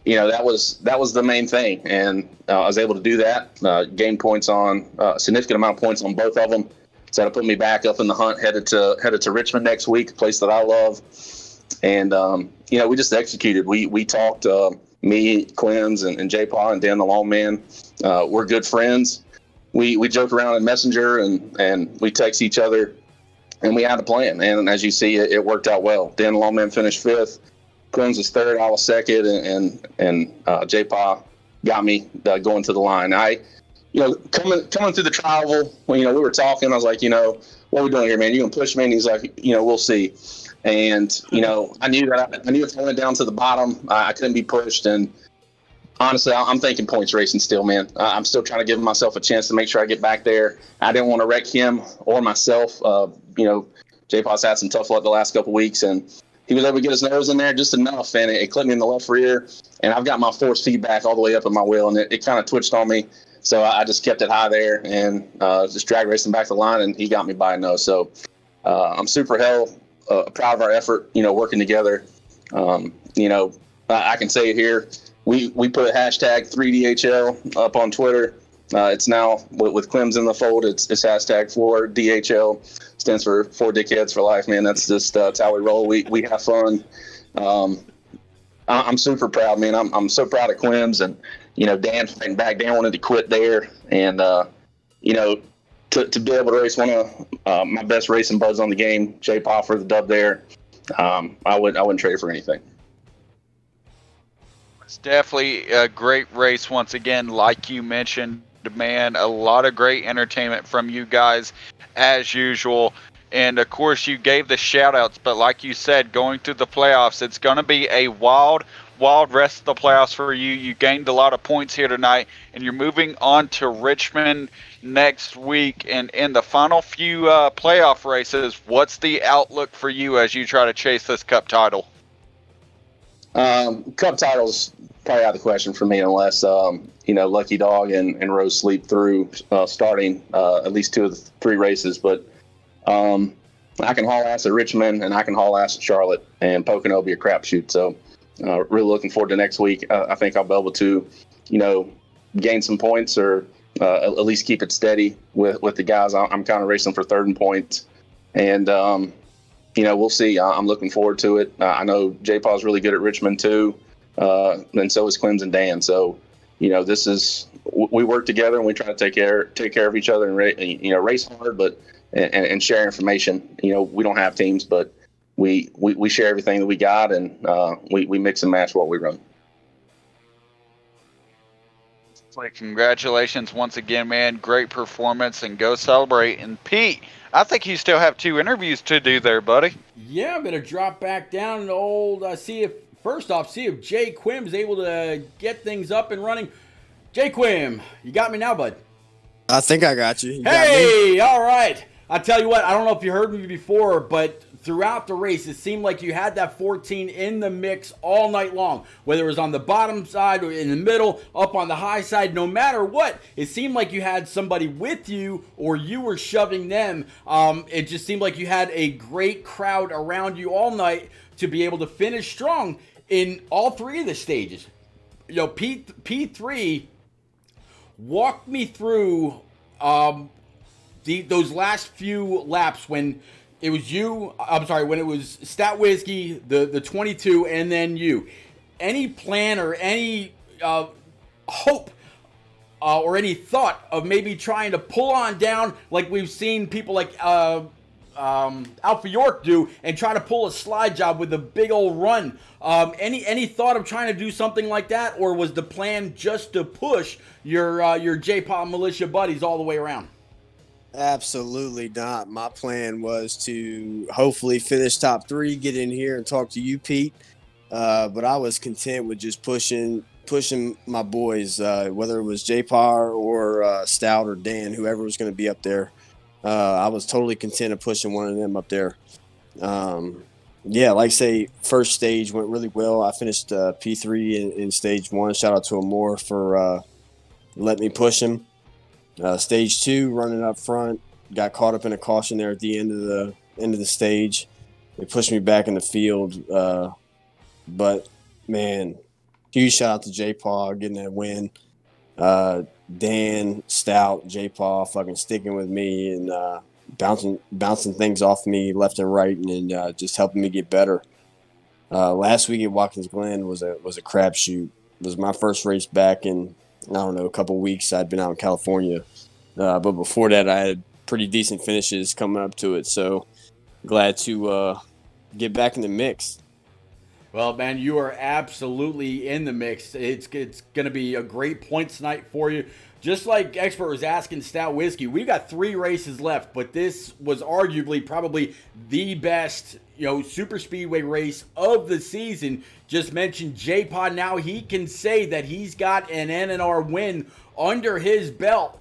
that was the main thing, and I was able to do that. Gain points on a significant amount of points on both of them. So that'll put me back up in the hunt, headed to Richmond next week, a place that I love. And we just executed. We talked. Me, Quims, and J-Paw and Dan the Longman. We're good friends. We joke around in Messenger and we text each other, and we had a plan. And as you see, it worked out well. Dan the Longman finished 5th. Quims was 3rd. I was 2nd, and J-Paw got me going to the line. Coming through the travel, we were talking. I was like, what are we doing here, man? You gonna push me? And he's like, we'll see. And I knew if I went down to the bottom, I couldn't be pushed. And honestly, I'm thinking points racing still, man. I'm still trying to give myself a chance to make sure I get back there. I didn't want to wreck him or myself. J-Paw's had some tough luck the last couple weeks, and he was able to get his nose in there just enough, and it clipped me in the left rear. And I've got my force feedback all the way up in my wheel, and it kind of twitched on me. So I just kept it high there and just drag racing back the line, and he got me by a nose. So I'm super proud of our effort, working together. I can say it here. We put hashtag 3DHL up on Twitter. It's now with Quims in the fold. It's hashtag 4DHL. Stands for 4 Dickheads for Life, man. That's just that's how we roll. We have fun. I'm super proud, man. I'm so proud of Quims and Dan fighting back. Dan wanted to quit there, and to be able to race one of my best racing buds on the game, J-Paw for the dub there. I wouldn't trade it for anything. It's definitely a great race once again, like you mentioned, man. A lot of great entertainment from you guys as usual. And of course you gave the shout outs, but like you said, going through the playoffs, it's going to be a wild rest of the playoffs for you. You gained a lot of points here tonight, and you're moving on to Richmond next week. And in the final few playoff races, what's the outlook for you as you try to chase this cup title? Cup title's probably out of the question for me unless Lucky Dog and Rose sleep through starting at least 2 of the 3 races. But I can haul ass at Richmond, and I can haul ass at Charlotte, and Pocono will be a crapshoot. So really looking forward to next week. I think I'll be able to gain some points, or at least keep it steady with the guys. I'm kind of racing for third in points, and we'll see. I'm looking forward to it. I know J-Paw's really good at Richmond too, and so is Quims and Dan. So this is, we work together, and we try to take care of each other and race hard, but and share information. We don't have teams, but we share everything that we got, and we mix and match what we run. Congratulations once again, man. Great performance, and go celebrate. And Pete, I think you still have 2 interviews to do there, buddy. Yeah, I'm going to drop back down and see if Jay Quim is able to get things up and running. Jay Quim, you got me now, bud? I think I got you. Hey, all right. I tell you what, I don't know if you heard me before, but throughout the race, it seemed like you had that 14 in the mix all night long. Whether it was on the bottom side or in the middle, up on the high side, no matter what, it seemed like you had somebody with you or you were shoving them. It just seemed like you had a great crowd around you all night to be able to finish strong in all 3 of the stages. P3 walked me through those last few laps when it was you. I'm sorry, when it was Stat Whiskey, the 22, and then you. Any plan or any hope or any thought of maybe trying to pull on down like we've seen people like Alpha York do and try to pull a slide job with a big old run? Any thought of trying to do something like that, or was the plan just to push your J-Pop militia buddies all the way around? Absolutely not. My plan was to hopefully finish top 3, get in here and talk to you, Pete. But I was content with just pushing my boys, whether it was J-Par or Stout or Dan, whoever was going to be up there. I was totally content of pushing one of them up there. Yeah, like I say, first stage went really well. I finished P3 in stage 1. Shout out to Amore for letting me push him. Stage 2, running up front, got caught up in a caution there at the end of the stage. They pushed me back in the field. But man, huge shout out to J-Paw getting that win. Dan, Stout, J-Paw fucking sticking with me and bouncing things off me left and right and just helping me get better. Last week at Watkins Glen was a crapshoot. It was my first race back in, I don't know, a couple of weeks. I'd been out in California. But before that, I had pretty decent finishes coming up to it. So glad to get back in the mix. Well, man, you are absolutely in the mix. It's going to be a great points night for you. Just like Expert was asking Stout Whiskey, we got 3 races left, but this was arguably probably the best, super speedway race of the season. Just mentioned J-Pod. Now he can say that he's got an NNR win under his belt.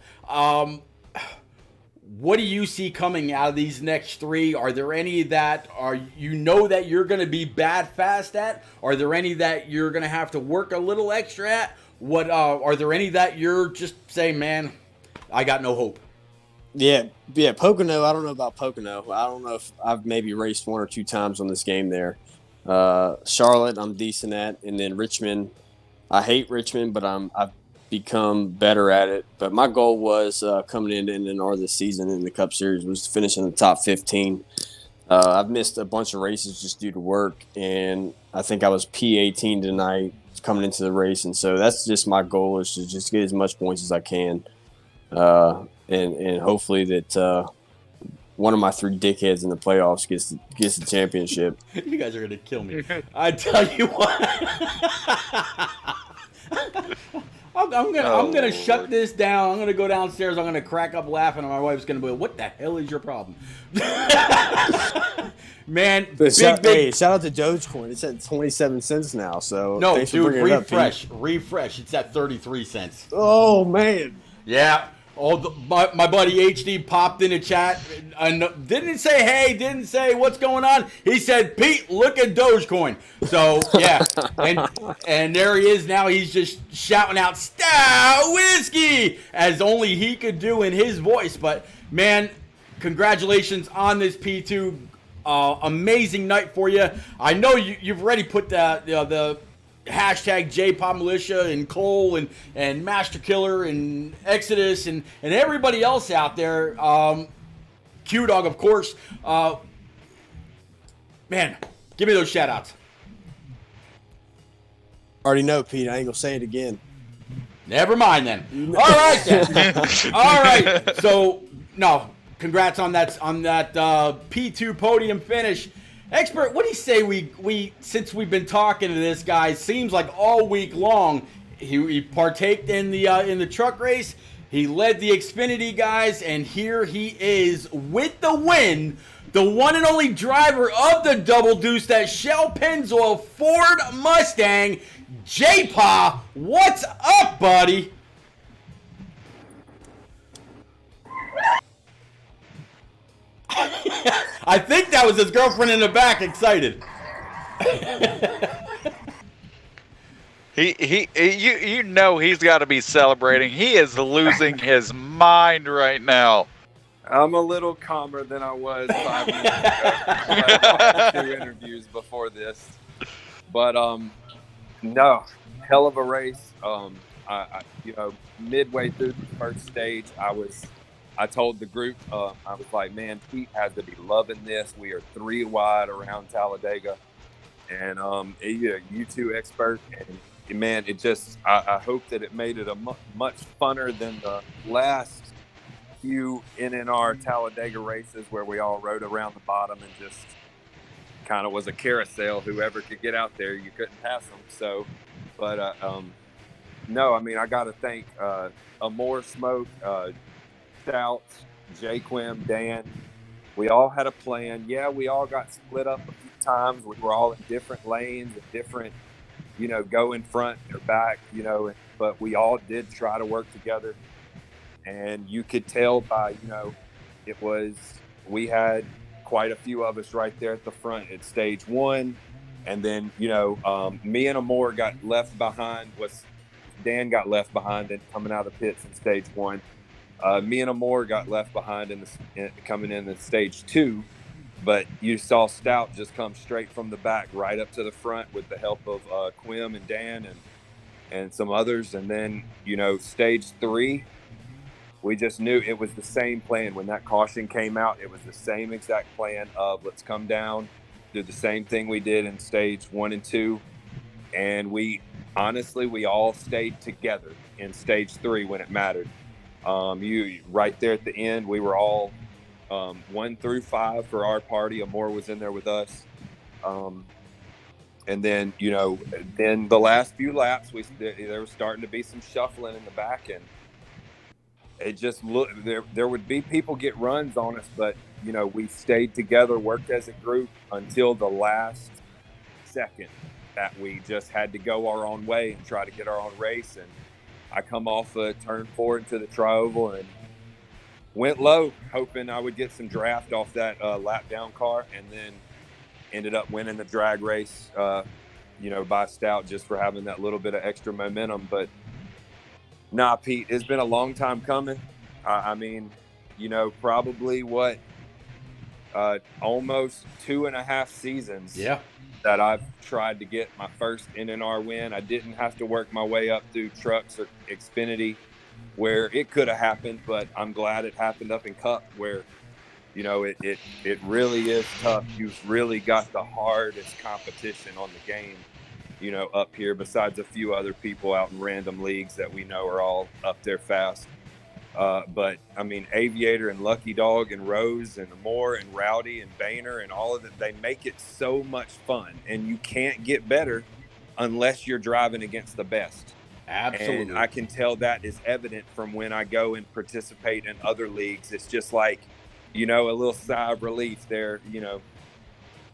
What do you see coming out of these next 3? Are there any that that you're going to be bad fast at? Are there any that you're going to have to work a little extra at? What are there any that you're just saying, man, I got no hope? Yeah, Pocono. I don't know about Pocono. I don't know if I've maybe raced 1 or 2 times on this game there. Charlotte, I'm decent at, and then Richmond. I hate Richmond, but I've become better at it. But my goal was coming into NNR this season in the Cup Series was to finish in the top 15. I've missed a bunch of races just due to work, and I think I was P18 tonight coming into the race, and so that's just my goal is to just get as much points as I can, and hopefully that one of my 3 dickheads in the playoffs gets the championship. You guys are gonna kill me. I tell you what. I'm gonna shut this down. I'm gonna go downstairs. I'm gonna crack up laughing, and my wife's gonna be, "What the hell is your problem?" Man, shout out to Dogecoin. It's at 27 cents now. So no, dude, refresh. It's at 33 cents. Oh man. Yeah. My buddy HD popped in the chat and didn't say hey, didn't say what's going on. He said, Pete, look at Dogecoin. So yeah, and there he is now. He's just shouting out Stout Whiskey as only he could do in his voice. But man, congratulations on this P2. Amazing night for you. I know you've already put the hashtag J-Pop Militia and Cole and Master Killer and Exodus and everybody else out there. Q-Dog, of course. Man, give me those shout-outs. Already know, Pete. I ain't going to say it again. Never mind then. All right then. All right. So, no, congrats on that P2 podium finish. Expert, what do you say we since we've been talking to this guy, seems like all week long, he partaked in the truck race, he led the Xfinity guys, and here he is with the win, the one and only driver of the Double Deuce, that Shell Pennzoil Ford Mustang, J-Pa. What's up, buddy? I think that was his girlfriend in the back, excited. You know he's got to be celebrating. He is losing his mind right now. I'm a little calmer than I was 5 minutes ago. I had 2 interviews before this, but no, hell of a race. Midway through the first stage, I I told the group, I was like, man, Pete has to be loving this. We are 3 wide around Talladega, and you two expert, and man, it just I hope that it made it a much funner than the last few NNR Talladega races where we all rode around the bottom and just kind of was a carousel. Whoever could get out there, you couldn't pass them. So, but no, I mean, I got to thank Amore Smoke, Stout, Jaquim, Dan. We all had a plan. Yeah, we all got split up a few times. We were all in different lanes and different, go in front or back, but we all did try to work together. And you could tell by, we had quite a few of us right there at the front at stage 1. And then, me and Amore got left behind. Dan got left behind and coming out of the pits in stage 1. Me and Amore got left behind coming in stage 2. But you saw Stout just come straight from the back right up to the front with the help of Quim and Dan and some others. And then, stage 3, we just knew it was the same plan. When that caution came out, it was the same exact plan of let's come down, do the same thing we did in stage 1 and 2. And we all stayed together in stage 3 when it mattered. You right there at the end, we were all 1 through 5 for our party. Amore was in there with us. And then, then the last few laps, there was starting to be some shuffling in the back, and it just looked, there would be people get runs on us, but, we stayed together, worked as a group until the last second that we just had to go our own way and try to get our own race. And I come off turn 4 into the tri-oval and went low, hoping I would get some draft off that lap down car, and then ended up winning the drag race, by Stout just for having that little bit of extra momentum. But nah, Pete, it's been a long time coming. I mean, probably almost 2.5 seasons. Yeah. That I've tried to get my first NNR win. I didn't have to work my way up through trucks or Xfinity where it could have happened, but I'm glad it happened up in Cup where, it really is tough. You've really got the hardest competition on the game, up here, besides a few other people out in random leagues that we know are all up there fast. But I mean, Aviator and Lucky Dog and Rose and Amore and Rowdy and Boehner and all of it, they make it so much fun, and you can't get better unless you're driving against the best. Absolutely. And I can tell that is evident from when I go and participate in other leagues. It's just like, a little sigh of relief there.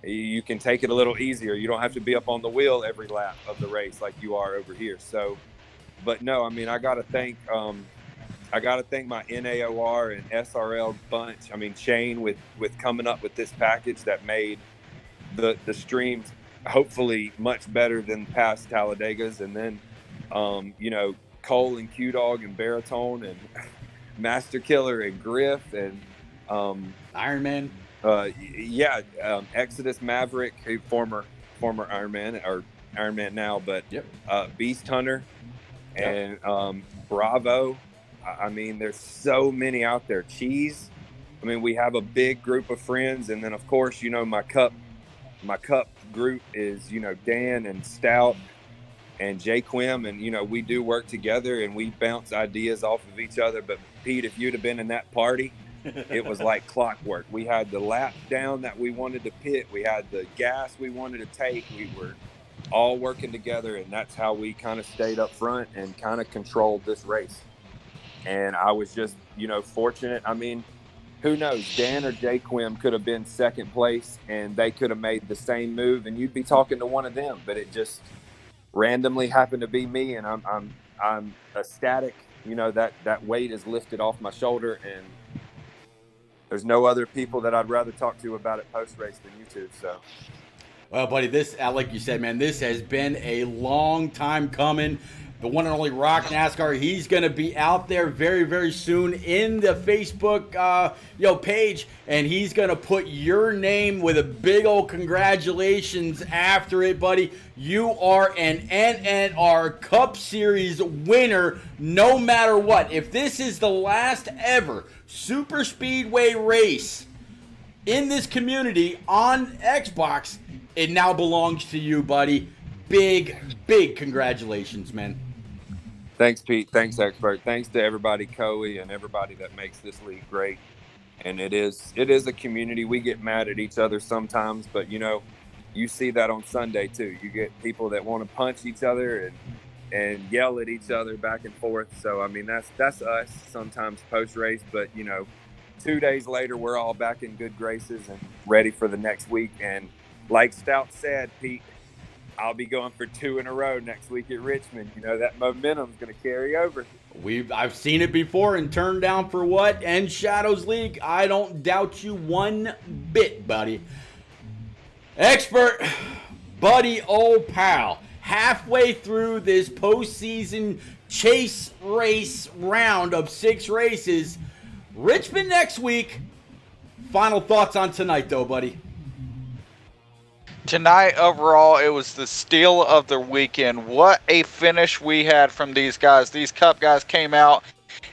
You can take it a little easier. You don't have to be up on the wheel every lap of the race like you are over here. So, but no, I mean, I got to thank my NAOR and SRL bunch. I mean, Shane with coming up with this package that made the streams hopefully much better than past Talladegas. And then, Cole and Q-Dog and Baritone and Master Killer and Griff and Iron Man. Exodus Maverick, former Iron Man, or Iron Man now, but yep. Beast Hunter and Bravo. I mean, there's so many out there. Cheese. I mean, we have a big group of friends, and then of course, my cup group is Dan and Stout and Jaquim, and we do work together and we bounce ideas off of each other. But Pete, if you'd have been in that party, it was like clockwork. We had the lap down that we wanted to pit. We had the gas we wanted to take. We were all working together, and that's how we kind of stayed up front and kind of controlled this race. And I was just, fortunate. I mean, who knows? Dan or Jaquim could have been second place, and they could have made the same move, and you'd be talking to one of them. But it just randomly happened to be me, and I'm ecstatic. That weight is lifted off my shoulder, and there's no other people that I'd rather talk to about it post race than you two. So. Well, buddy, this, like you said, man, this has been a long time coming. the one and only Rock NASCAR. He's going to be out there very, very soon in the Facebook page, and he's going to put your name with a big old congratulations after it, buddy. You are an NNR Cup Series winner no matter what. If this is the last ever super speedway race in this community on Xbox, it now belongs to you, buddy. Big, big congratulations, man. Thanks, Pete. Thanks, Expert. Thanks to everybody, Coey, and everybody that makes this league great. And it is a community. We get mad at each other sometimes, but you see that on Sunday too. You get people that want to punch each other and yell at each other back and forth. So I mean that's us sometimes post race, but 2 days later we're all back in good graces and ready for the next week. And like Stout said, Pete, I'll be going for 2 in a row next week at Richmond. That momentum's going to carry over. I've seen it before and turned down for what? And Shadows League. I don't doubt you one bit, buddy. Expert, buddy, old pal. Halfway through this postseason chase race round of 6 races. Richmond next week. Final thoughts on tonight, though, buddy. Tonight, overall, it was the steal of the weekend. What a finish we had from these guys. These Cup guys came out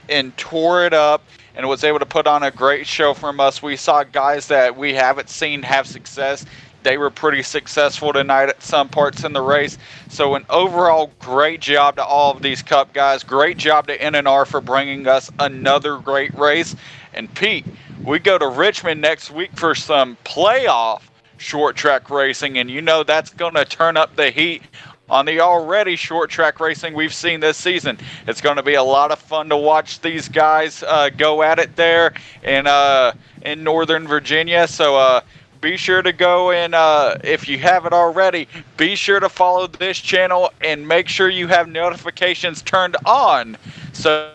and tore it up and was able to put on a great show from us. We saw guys that we haven't seen have success. They were pretty successful tonight at some parts in the race. So an overall great job to all of these Cup guys. Great job to NNR for bringing us another great race. And Pete, we go to Richmond next week for some playoff short track racing, and that's going to turn up the heat on the already short track racing we've seen this season. It's going to be a lot of fun to watch these guys go at it there in Northern Virginia. So be sure to go and if you haven't already, be sure to follow this channel and make sure you have notifications turned on. So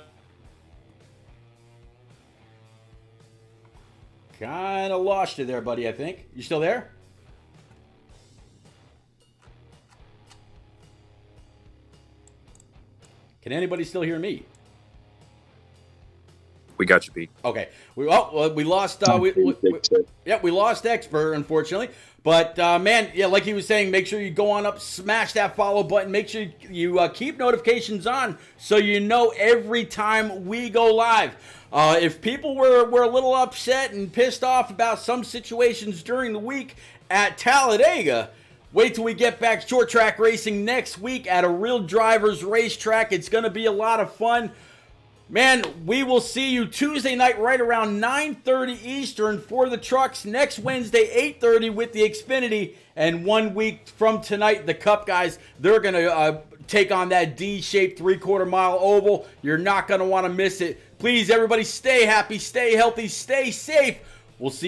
Kind of lost you there, buddy, I think. You still there? Can anybody still hear me? We got you, Pete. Okay. We lost. We lost Expert, unfortunately. But man, like he was saying, make sure you go on up, smash that follow button. Make sure you keep notifications on so you know every time we go live. If people were a little upset and pissed off about some situations during the week at Talladega, wait till we get back short track racing next week at a real drivers racetrack. It's going to be a lot of fun. Man, we will see you Tuesday night right around 9:30 Eastern for the trucks. Next Wednesday, 8:30 with the Xfinity. And 1 week from tonight, the Cup guys, they're going to take on that D-shaped 3/4 mile oval. You're not going to want to miss it. Please, everybody, stay happy, stay healthy, stay safe. We'll see you